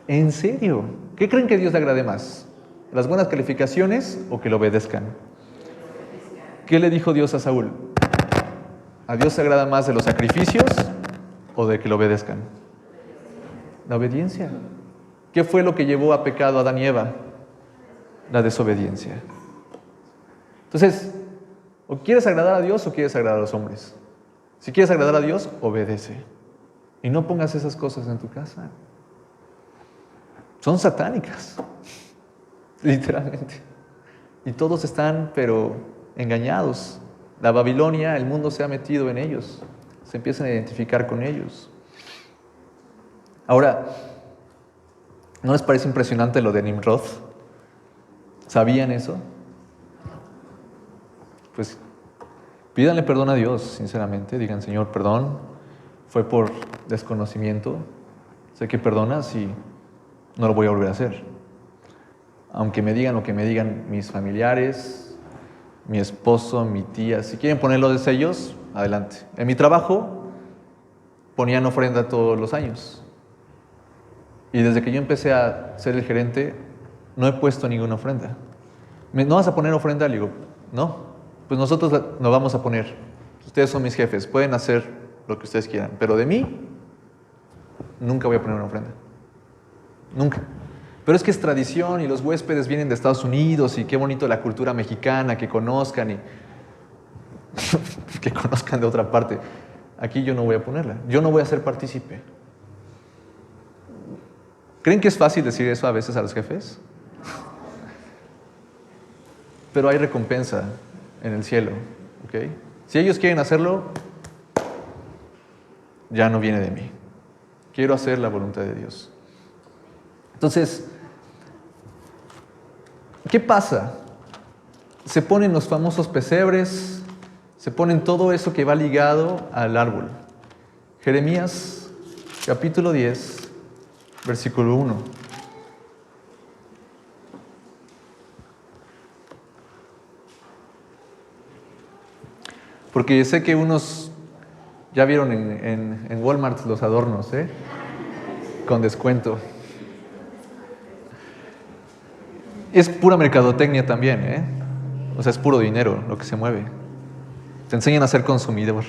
A: ¿En serio? ¿Qué creen que Dios le agrade más? ¿Las buenas calificaciones o que lo obedezcan? ¿Qué le dijo Dios a Saúl? ¿A Dios se agrada más de los sacrificios o de que lo obedezcan? La obediencia. ¿Qué fue lo que llevó a pecado a Adán y Eva? La desobediencia. Entonces, o quieres agradar a Dios o quieres agradar a los hombres. Si quieres agradar a Dios, obedece. Y no pongas esas cosas en tu casa. Son satánicas, literalmente. Y todos están, pero engañados. La Babilonia, el mundo se ha metido en ellos. Se empiezan a identificar con ellos. Ahora, ¿no les parece impresionante lo de Nimrod? ¿Sabían eso? Pues pídanle perdón a Dios, sinceramente. Digan, Señor, perdón. Fue por desconocimiento. Sé que perdonas y no lo voy a volver a hacer. Aunque me digan lo que me digan mis familiares, mi esposo, mi tía. Si quieren ponerlo de sellos, adelante. En mi trabajo ponían ofrenda todos los años. Y desde que yo empecé a ser el gerente, no he puesto ninguna ofrenda. ¿No vas a poner ofrenda? Le digo, no. Pues nosotros nos vamos a poner. Ustedes son mis jefes, pueden hacer lo que ustedes quieran. Pero de mí, nunca voy a poner una ofrenda. Nunca. Pero es que es tradición y los huéspedes vienen de Estados Unidos y qué bonito la cultura mexicana, que conozcan y que conozcan de otra parte. Aquí yo no voy a ponerla. Yo no voy a ser partícipe. ¿Creen que es fácil decir eso a veces a los jefes? Pero hay recompensa en el cielo, ¿ok? Si ellos quieren hacerlo, ya no viene de mí. Quiero hacer la voluntad de Dios. Entonces, ¿qué pasa? Se ponen los famosos pesebres, se ponen todo eso que va ligado al árbol. Jeremías, capítulo 10, versículo 1. Porque sé que unos ya vieron en Walmart los adornos, con descuento. Es pura mercadotecnia también, O sea, es puro dinero lo que se mueve. Te enseñan a ser consumidor.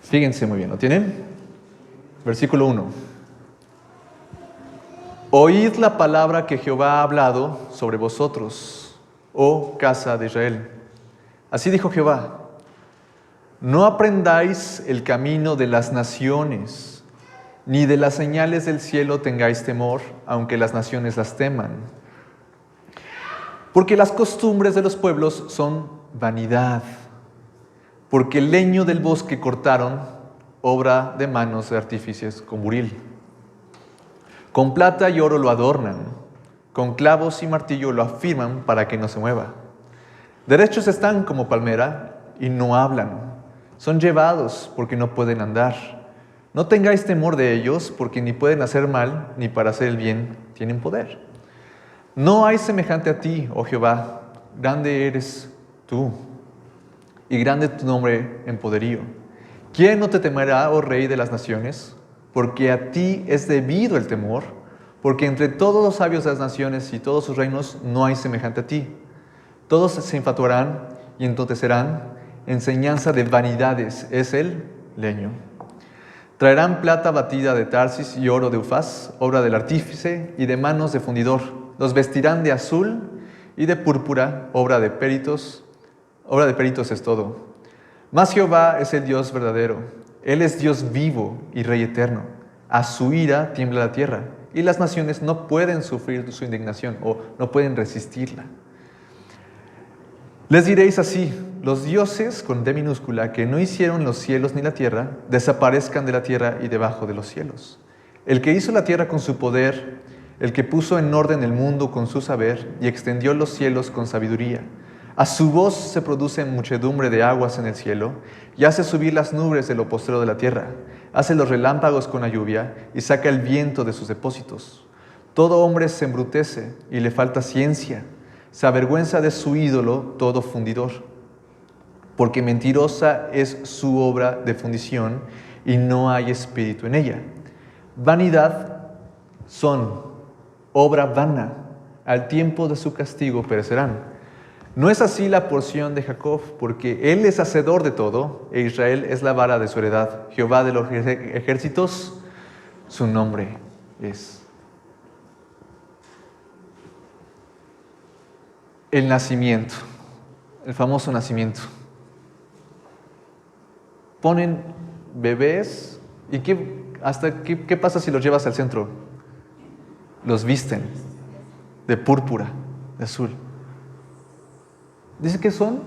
A: Fíjense muy bien, ¿lo tienen? Versículo 1. Oíd la palabra que Jehová ha hablado sobre vosotros, oh casa de Israel. Así dijo Jehová: no aprendáis el camino de las naciones, ni de las señales del cielo tengáis temor, aunque las naciones las teman. Porque las costumbres de los pueblos son vanidad. Porque el leño del bosque cortaron, obra de manos de artífices con buril. Con plata y oro lo adornan, con clavos y martillo lo afirman para que no se mueva. Derechos están como palmera y no hablan. Son llevados porque no pueden andar. No tengáis temor de ellos, porque ni pueden hacer mal, ni para hacer el bien tienen poder. No hay semejante a ti, oh Jehová, grande eres tú, y grande tu nombre en poderío. ¿Quién no te temerá, oh Rey de las naciones? Porque a ti es debido el temor, porque entre todos los sabios de las naciones y todos sus reinos no hay semejante a ti. Todos se infatuarán y entontecerán, enseñanza de vanidades es el leño. Traerán plata batida de Tarsis y oro de Ufaz, obra del artífice y de manos de fundidor. Los vestirán de azul y de púrpura, obra de peritos es todo. Mas Jehová es el Dios verdadero. Él es Dios vivo y Rey eterno. A su ira tiembla la tierra, y las naciones no pueden sufrir su indignación o no pueden resistirla. Les diréis así: los dioses, con D minúscula, que no hicieron los cielos ni la tierra, desaparezcan de la tierra y debajo de los cielos. El que hizo la tierra con su poder, el que puso en orden el mundo con su saber y extendió los cielos con sabiduría. A su voz se produce muchedumbre de aguas en el cielo y hace subir las nubes de lo postrero de la tierra. Hace los relámpagos con la lluvia y saca el viento de sus depósitos. Todo hombre se embrutece y le falta ciencia. Se avergüenza de su ídolo todo fundidor, porque mentirosa es su obra de fundición y no hay espíritu en ella. Vanidad son, obra vana, al tiempo de su castigo perecerán. No es así la porción de Jacob, porque él es hacedor de todo, e Israel es la vara de su heredad. Jehová de los ejércitos, su nombre es. El nacimiento, el famoso nacimiento. Ponen bebés y ¿qué pasa si los llevas al centro? Los visten de púrpura, de azul. Dice que son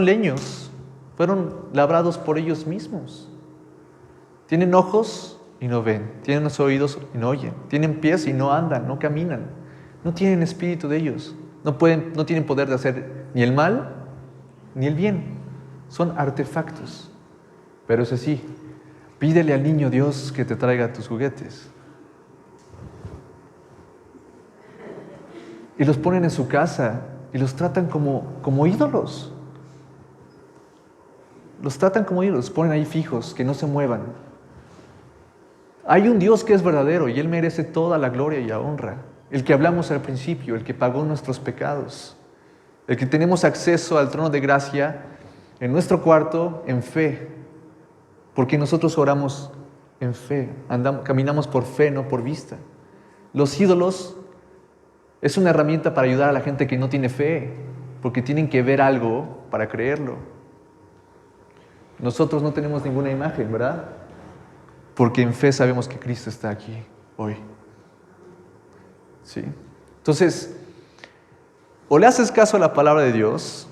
A: leños, fueron labrados por ellos mismos. Tienen ojos y no ven, tienen los oídos y no oyen, tienen pies y no andan, no caminan, no tienen espíritu de ellos. No tienen poder de hacer ni el mal ni el bien. Son artefactos. Pero eso sí, pídele al niño Dios que te traiga tus juguetes. Y los ponen en su casa y los tratan como ídolos. Los tratan como ídolos, los ponen ahí fijos, que no se muevan. Hay un Dios que es verdadero y Él merece toda la gloria y la honra. El que hablamos al principio, el que pagó nuestros pecados, el que tenemos acceso al trono de gracia en nuestro cuarto en fe, porque nosotros oramos en fe, caminamos por fe, no por vista. Los ídolos es una herramienta para ayudar a la gente que no tiene fe, porque tienen que ver algo para creerlo. Nosotros no tenemos ninguna imagen, ¿verdad? Porque en fe sabemos que Cristo está aquí hoy. ¿Sí? Entonces, o le haces caso a la palabra de Dios,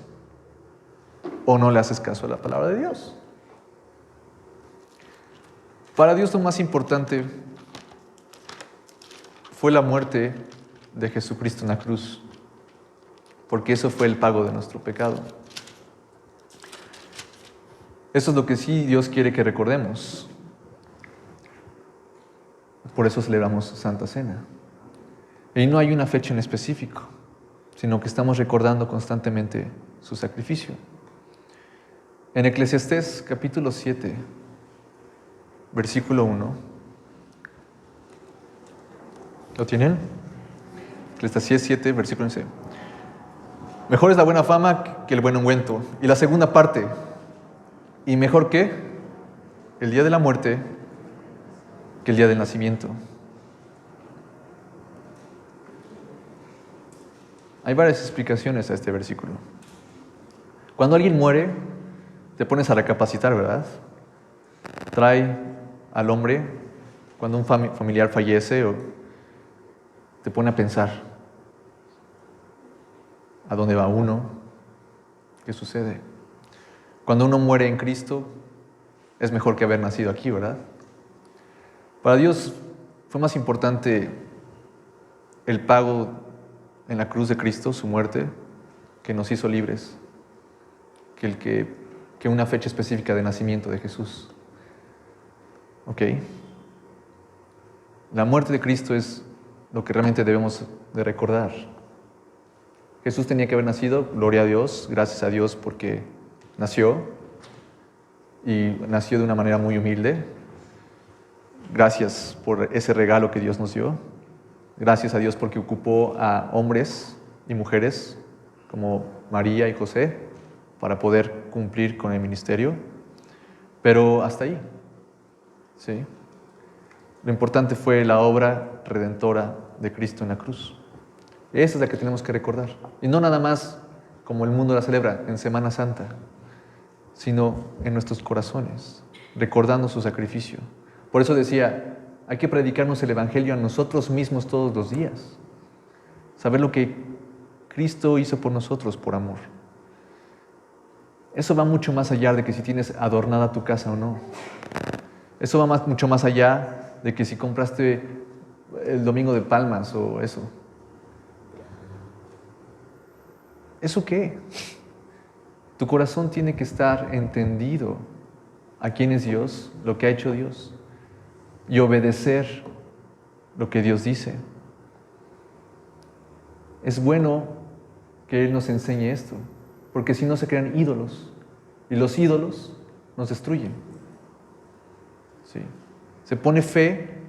A: o no le haces caso a la palabra de Dios. Para Dios lo más importante fue la muerte de Jesucristo en la cruz, porque eso fue el pago de nuestro pecado. Eso es lo que sí Dios quiere que recordemos. Por eso celebramos Santa Cena. Y no hay una fecha en específico, sino que estamos recordando constantemente su sacrificio. En Eclesiastés capítulo 7, versículo 1. ¿Lo tienen? Eclesiastés 7, versículo 11. Mejor es la buena fama que el buen ungüento. Y la segunda parte. ¿Y mejor qué? El día de la muerte que el día del nacimiento. Hay varias explicaciones a este versículo. Cuando alguien muere, te pones a recapacitar, ¿verdad? Trae al hombre, cuando un familiar fallece, te pone a pensar, ¿a dónde va uno? ¿Qué sucede? Cuando uno muere en Cristo, es mejor que haber nacido aquí, ¿verdad? Para Dios fue más importante el pago en la cruz de Cristo, su muerte, que nos hizo libres, que una fecha específica de nacimiento de Jesús. ¿Ok? La muerte de Cristo es lo que realmente debemos de recordar. Jesús tenía que haber nacido, gloria a Dios, gracias a Dios porque nació, y nació de una manera muy humilde. Gracias por ese regalo que Dios nos dio. Gracias a Dios porque ocupó a hombres y mujeres como María y José para poder cumplir con el ministerio. Pero hasta ahí, ¿sí? Lo importante fue la obra redentora de Cristo en la cruz. Esa es la que tenemos que recordar. Y no nada más como el mundo la celebra en Semana Santa, sino en nuestros corazones, recordando su sacrificio. Por eso decía, hay que predicarnos el Evangelio a nosotros mismos todos los días. Saber lo que Cristo hizo por nosotros, por amor. Eso va mucho más allá de que si tienes adornada tu casa o no. Eso va mucho más allá de que si compraste el domingo de palmas o eso. ¿Eso qué? Tu corazón tiene que estar entendido a quién es Dios, lo que ha hecho Dios, y obedecer lo que Dios dice. Es bueno que Él nos enseñe esto, porque si no se crean ídolos, y los ídolos nos destruyen. ¿Sí? Se pone fe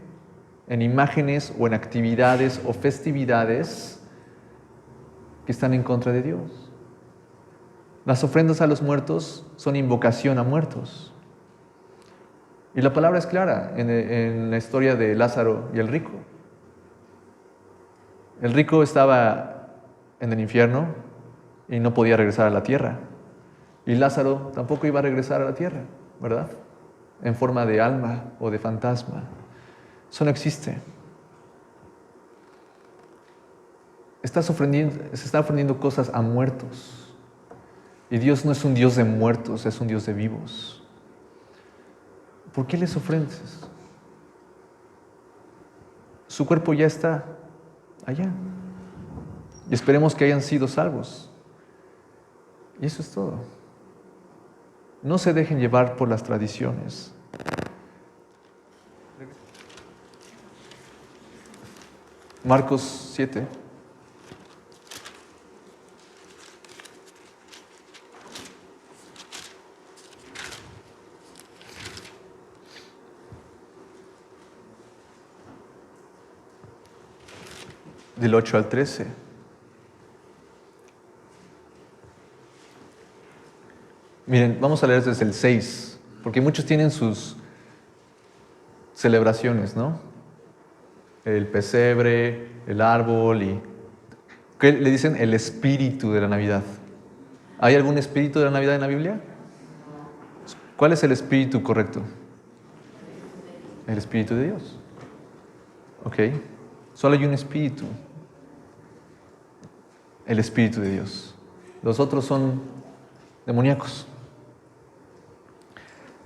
A: en imágenes o en actividades o festividades que están en contra de Dios. Las ofrendas a los muertos son invocación a muertos. Y la palabra es clara en la historia de Lázaro y el rico. El rico estaba en el infierno y no podía regresar a la tierra. Y Lázaro tampoco iba a regresar a la tierra, ¿verdad? En forma de alma o de fantasma. Eso no existe. Se está ofrendiendo cosas a muertos. Y Dios no es un Dios de muertos, es un Dios de vivos. ¿Por qué les ofrendes? Su cuerpo ya está allá. Y esperemos que hayan sido salvos. Y eso es todo. No se dejen llevar por las tradiciones. Marcos 7. Del 8 al 13. Miren, vamos a leer desde el 6, porque muchos tienen sus celebraciones, ¿no? El pesebre, el árbol y... ¿qué le dicen? El espíritu de la Navidad. ¿Hay algún espíritu de la Navidad en la Biblia? ¿Cuál es el espíritu correcto? El espíritu de Dios. ¿Ok? Solo hay un espíritu. El espíritu de Dios. Los otros son demoníacos.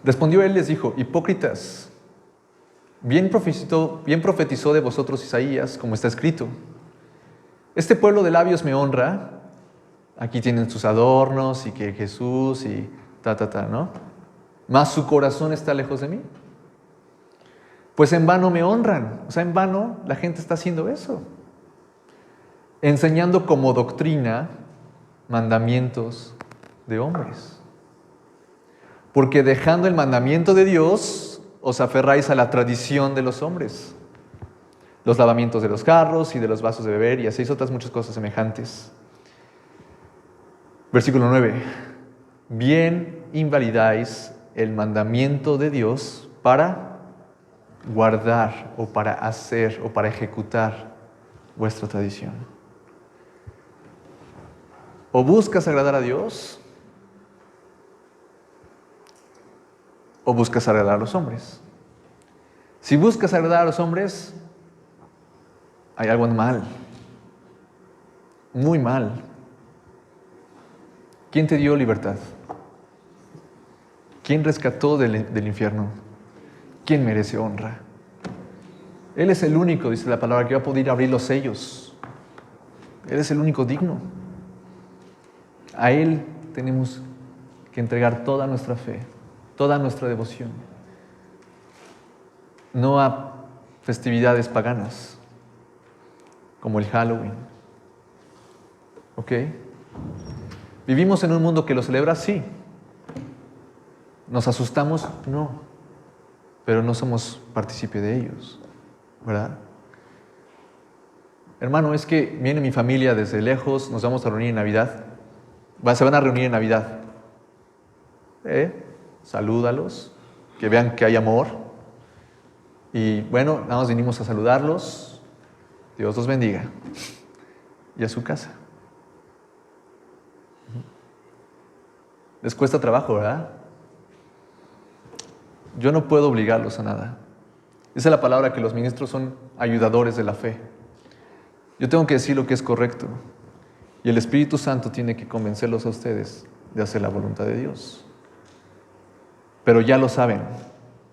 A: Respondió él y les dijo: hipócritas, bien profetizó de vosotros Isaías, como está escrito: este pueblo de labios me honra. Aquí tienen sus adornos y que Jesús y ¿no? Mas su corazón está lejos de mí. Pues en vano me honran. O sea, en vano la gente está haciendo eso. Enseñando como doctrina mandamientos de hombres. Porque dejando el mandamiento de Dios, os aferráis a la tradición de los hombres. Los lavamientos de los carros y de los vasos de beber y así otras muchas cosas semejantes. Versículo 9. Bien invalidáis el mandamiento de Dios para guardar o para hacer o para ejecutar vuestra tradición. O buscas agradar a Dios o buscas agradar a los hombres. Si buscas agradar a los hombres, hay algo mal, muy mal. ¿Quién te dio libertad? ¿Quién rescató del infierno? ¿Quién merece honra? Él es el único, dice la palabra, que va a poder abrir los sellos. Él es el único digno. A Él tenemos que entregar toda nuestra fe, toda nuestra devoción. no a festividades paganas, como el Halloween. ¿Ok? ¿Vivimos en un mundo que lo celebra? Sí. ¿Nos asustamos? No. Pero no somos partícipe de ellos, ¿verdad? Hermano, es que viene mi familia desde lejos, nos vamos a reunir en Navidad. Se van a reunir en Navidad. Salúdalos, que vean que hay amor. Y bueno, nada más vinimos a saludarlos. Dios los bendiga. Y a su casa. Les cuesta trabajo, ¿verdad? Yo no puedo obligarlos a nada. Dice la palabra que los ministros son ayudadores de la fe. Yo tengo que decir lo que es correcto. Y el Espíritu Santo tiene que convencerlos a ustedes de hacer la voluntad de Dios. Pero ya lo saben.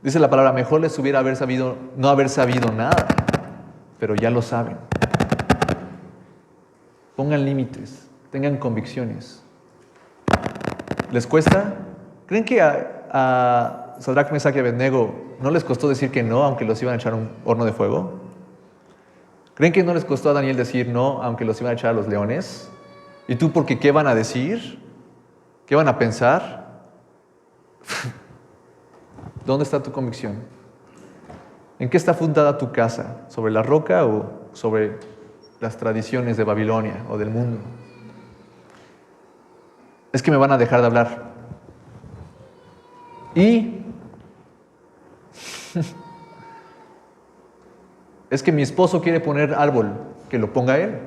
A: Dice la palabra, mejor les hubiera no haber sabido nada, pero ya lo saben. Pongan límites, tengan convicciones. ¿Les cuesta? ¿Creen que a Sadrach, Mesach y Abednego no les costó decir que no, aunque los iban a echar a un horno de fuego? ¿Creen que no les costó a Daniel decir no, aunque los iban a echar a los leones? ¿Y tú porque qué van a decir? ¿Qué van a pensar? ¿Dónde está tu convicción? ¿En qué está fundada tu casa? ¿Sobre la roca o sobre las tradiciones de Babilonia o del mundo? Es que me van a dejar de hablar. Y es que mi esposo quiere poner árbol, que lo ponga él.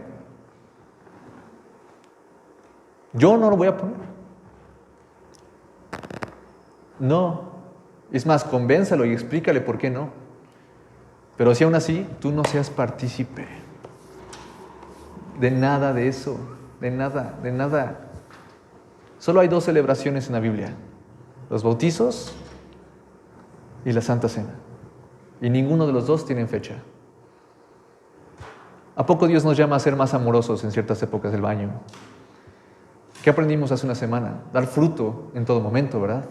A: Yo no lo voy a poner. No. Es más, convénzalo y explícale por qué no. Pero si aún así, tú no seas partícipe de nada de eso, de nada, de nada. Solo hay 2 celebraciones en la Biblia: los bautizos y la Santa Cena. Y ninguno de los 2 tienen fecha. ¿A poco Dios nos llama a ser más amorosos en ciertas épocas del año? ¿Qué aprendimos hace una semana? Dar fruto en todo momento, ¿verdad?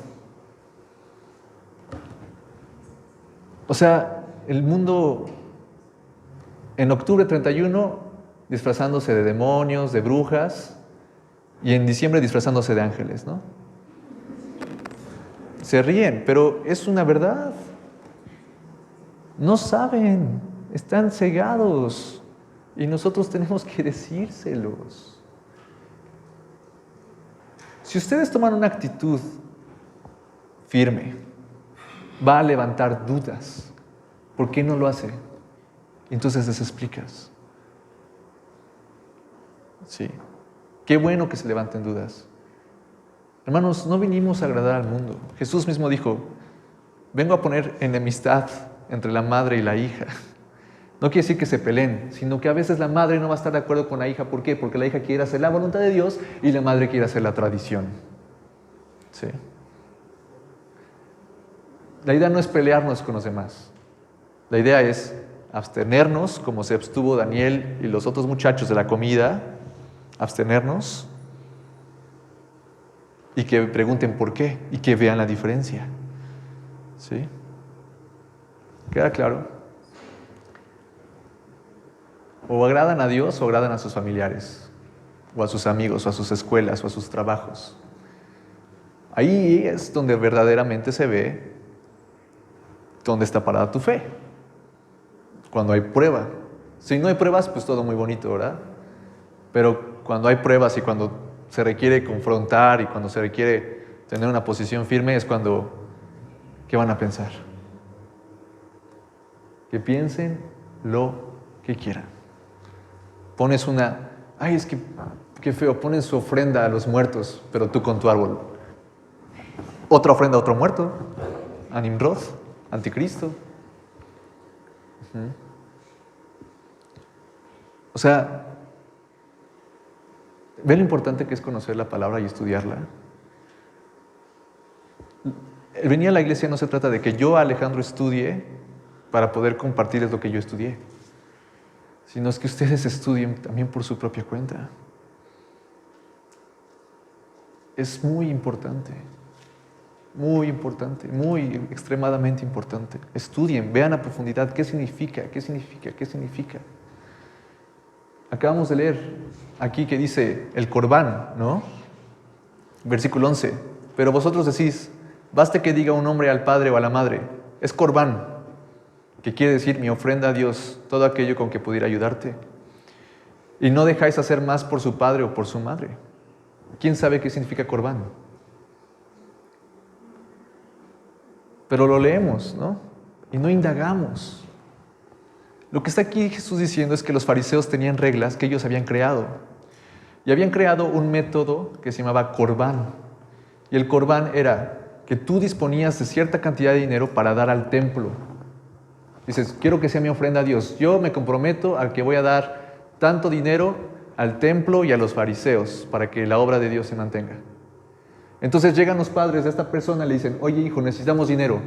A: O sea, el mundo en octubre 31 disfrazándose de demonios, de brujas, y en diciembre disfrazándose de ángeles, ¿no? Se ríen, pero es una verdad. No saben, están cegados, y nosotros tenemos que decírselos. Si ustedes toman una actitud firme, va a levantar dudas. ¿Por qué no lo hace? Entonces les explicas. Sí. Qué bueno que se levanten dudas. Hermanos, no vinimos a agradar al mundo. Jesús mismo dijo, vengo a poner enemistad entre la madre y la hija. No quiere decir que se peleen, sino que a veces la madre no va a estar de acuerdo con la hija. ¿Por qué? Porque la hija quiere hacer la voluntad de Dios y la madre quiere hacer la tradición. Sí. La idea no es pelearnos con los demás. La idea es abstenernos, como se abstuvo Daniel y los otros muchachos de la comida, abstenernos y que pregunten por qué y que vean la diferencia. ¿Sí? ¿Queda claro? O agradan a Dios o agradan a sus familiares, o a sus amigos, o a sus escuelas, o a sus trabajos. Ahí es donde verdaderamente se ve dónde está parada tu fe. Cuando hay prueba. Si no hay pruebas, pues todo muy bonito, ¿verdad? Pero cuando hay pruebas y cuando se requiere confrontar y cuando se requiere tener una posición firme es cuando, ¿qué van a pensar? Que piensen lo que quieran. Pones ay, es que qué feo, ponen su ofrenda a los muertos, pero tú con tu árbol. Otra ofrenda a otro muerto, a Nimrod, anticristo. O sea, ¿ve lo importante que es conocer la palabra y estudiarla? El venir a la iglesia no se trata de que yo, Alejandro, estudie para poder compartirles lo que yo estudié, sino es que ustedes estudien también por su propia cuenta. Es muy importante. Muy importante, muy extremadamente importante. Estudien, vean a profundidad qué significa, qué significa, qué significa. Acabamos de leer aquí que dice el Corbán, ¿no? Versículo 11. Pero vosotros decís, baste que diga un hombre al padre o a la madre, es Corbán, que quiere decir mi ofrenda a Dios, todo aquello con que pudiera ayudarte. Y no dejáis hacer más por su padre o por su madre. ¿Quién sabe qué significa Corbán? Pero lo leemos, ¿no? Y no indagamos. Lo que está aquí Jesús diciendo es que los fariseos tenían reglas que ellos habían creado. Y habían creado un método que se llamaba Corbán. Y el Corbán era que tú disponías de cierta cantidad de dinero para dar al templo. Dices, quiero que sea mi ofrenda a Dios. Yo me comprometo a que voy a dar tanto dinero al templo y a los fariseos para que la obra de Dios se mantenga. Entonces llegan los padres de esta persona y le dicen, oye hijo, necesitamos dinero.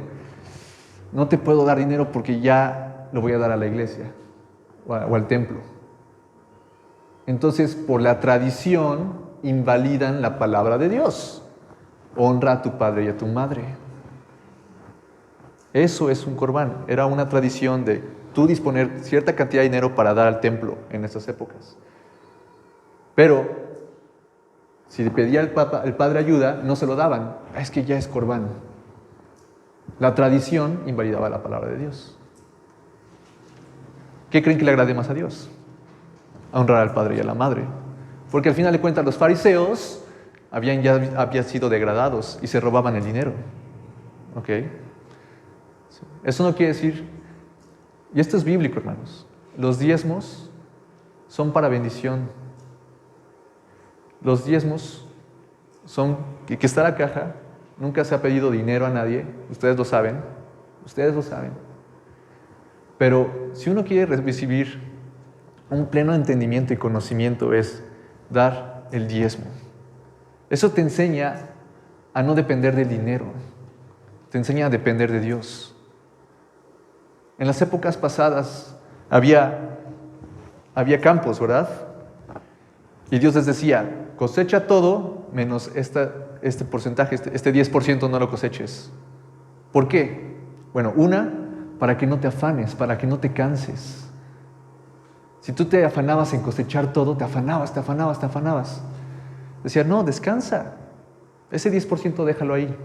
A: No te puedo dar dinero porque ya lo voy a dar a la iglesia o al templo. Entonces, por la tradición, invalidan la palabra de Dios. Honra a tu padre y a tu madre. Eso es un corbán. Era una tradición de tú disponer cierta cantidad de dinero para dar al templo en esas épocas. Pero, si le pedía el padre ayuda, no se lo daban. Es que ya es corbán. La tradición invalidaba la palabra de Dios. ¿Qué creen que le agrade más a Dios? A honrar al padre y a la madre. Porque al final de cuentas los fariseos habían sido degradados y se robaban el dinero. ¿Ok? Eso no quiere decir, y esto es bíblico, hermanos, los diezmos son para bendición. Los diezmos son, que está la caja, nunca se ha pedido dinero a nadie, ustedes lo saben, pero si uno quiere recibir un pleno entendimiento y conocimiento es dar el diezmo. Eso te enseña a no depender del dinero, te enseña a depender de Dios. En las épocas pasadas había campos, ¿verdad? Y Dios les decía, cosecha todo menos este porcentaje, este 10% no lo coseches. ¿Por qué? Bueno, para que no te afanes, para que no te canses. Si tú te afanabas en cosechar todo, te afanabas. Decía, no, descansa. Ese 10% déjalo ahí.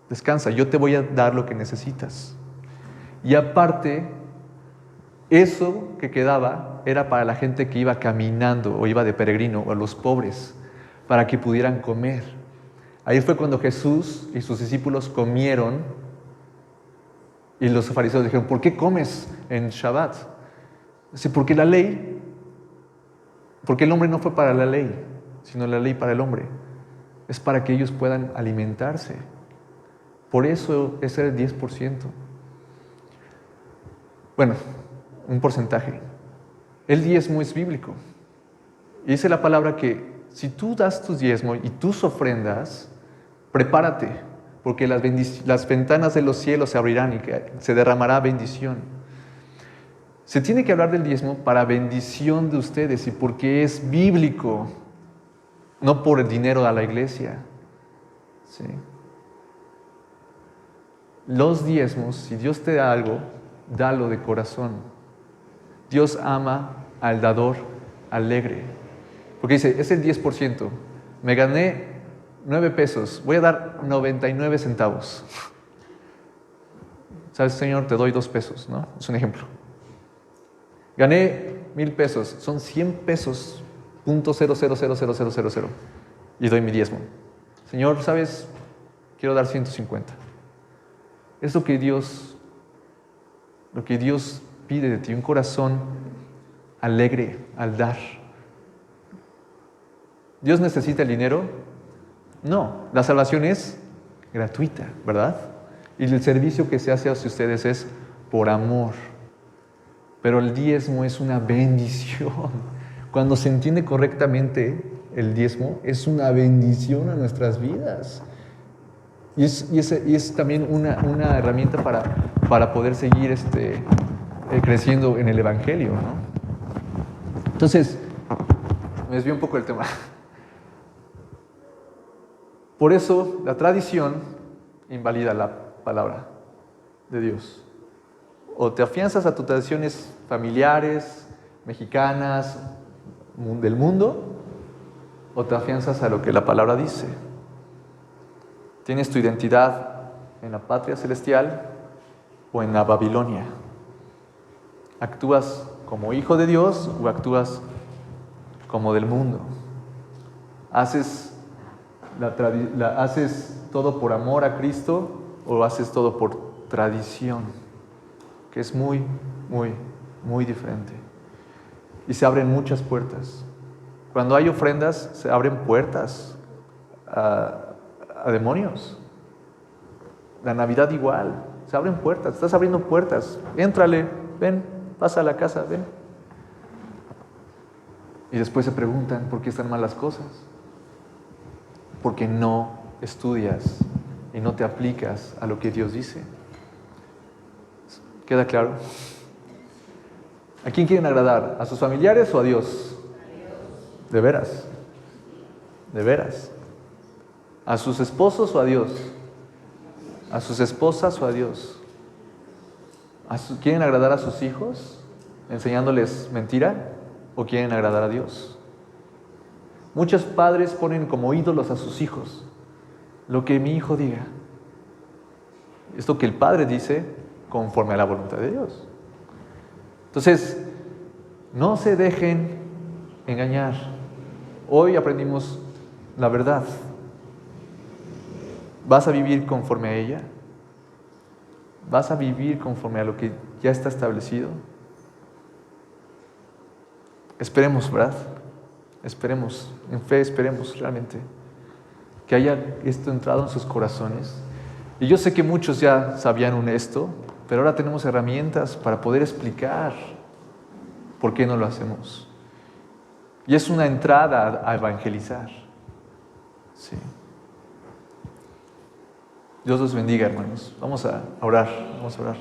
A: Descansa, yo te voy a dar lo que necesitas. Y aparte, eso que quedaba era para la gente que iba caminando o iba de peregrino o a los pobres, para que pudieran comer. Ahí fue cuando Jesús y sus discípulos comieron y los fariseos dijeron, ¿por qué comes en Shabbat? Dice, porque el hombre no fue para la ley, sino la ley para el hombre. Es para que ellos puedan alimentarse. Por eso ese era el 10%. Bueno, un porcentaje. El diezmo es bíblico. Y dice la palabra que si tú das tus diezmos y tus ofrendas, prepárate, porque las ventanas de los cielos se abrirán y que se derramará bendición. Se tiene que hablar del diezmo para bendición de ustedes y porque es bíblico, no por el dinero a la iglesia. ¿Sí? Los diezmos, si Dios te da algo, dalo de corazón. Dios ama al dador alegre. Porque dice, es el 10%. Me gané 9 pesos, voy a dar 99 centavos. ¿Sabes, Señor? Te doy 2 pesos, ¿no? Es un ejemplo. Gané 1,000 pesos, son 100 pesos, .0000000, y doy mi diezmo. Señor, ¿sabes? Quiero dar 150. Es lo que Dios pide de ti, un corazón alegre al dar. ¿Dios necesita el dinero? No, la salvación es gratuita, ¿verdad? Y el servicio que se hace hacia ustedes es por amor. Pero el diezmo es una bendición. Cuando se entiende correctamente, el diezmo es una bendición a nuestras vidas. Y es también una herramienta para poder seguir creciendo en el Evangelio, ¿no? Entonces, me desvío un poco del tema. Por eso la tradición invalida la palabra de Dios. O te afianzas a tus tradiciones familiares, mexicanas, del mundo, o te afianzas a lo que la palabra dice. Tienes tu identidad en la patria celestial o en la Babilonia. ¿Actúas como hijo de Dios o actúas como del mundo? ¿Haces todo por amor a Cristo o haces todo por tradición? Que es muy, muy, muy diferente. Y se abren muchas puertas. Cuando hay ofrendas, se abren puertas a demonios. La Navidad igual, se abren puertas, estás abriendo puertas. Éntrale, ven, pasa a la casa, ven. Y después se preguntan por qué están mal las cosas. Porque no estudias y no te aplicas a lo que Dios dice. ¿Queda claro? ¿A quién quieren agradar? ¿A sus familiares o a Dios? ¿De veras? ¿De veras? ¿A sus esposos o a Dios? ¿A sus esposas o a Dios? ¿Quieren agradar a sus hijos enseñándoles mentira o quieren agradar a Dios? Muchos padres ponen como ídolos a sus hijos. Lo que mi hijo diga. Esto que el padre dice conforme a la voluntad de Dios. Entonces, no se dejen engañar. Hoy aprendimos la verdad. ¿Vas a vivir conforme a ella? ¿Vas a vivir conforme a lo que ya está establecido? Esperemos, ¿verdad? Esperemos, en fe esperemos realmente que haya esto entrado en sus corazones. Y yo sé que muchos ya sabían esto, pero ahora tenemos herramientas para poder explicar por qué no lo hacemos. Y es una entrada a evangelizar. Sí. Dios los bendiga, hermanos. Vamos a orar, vamos a orar.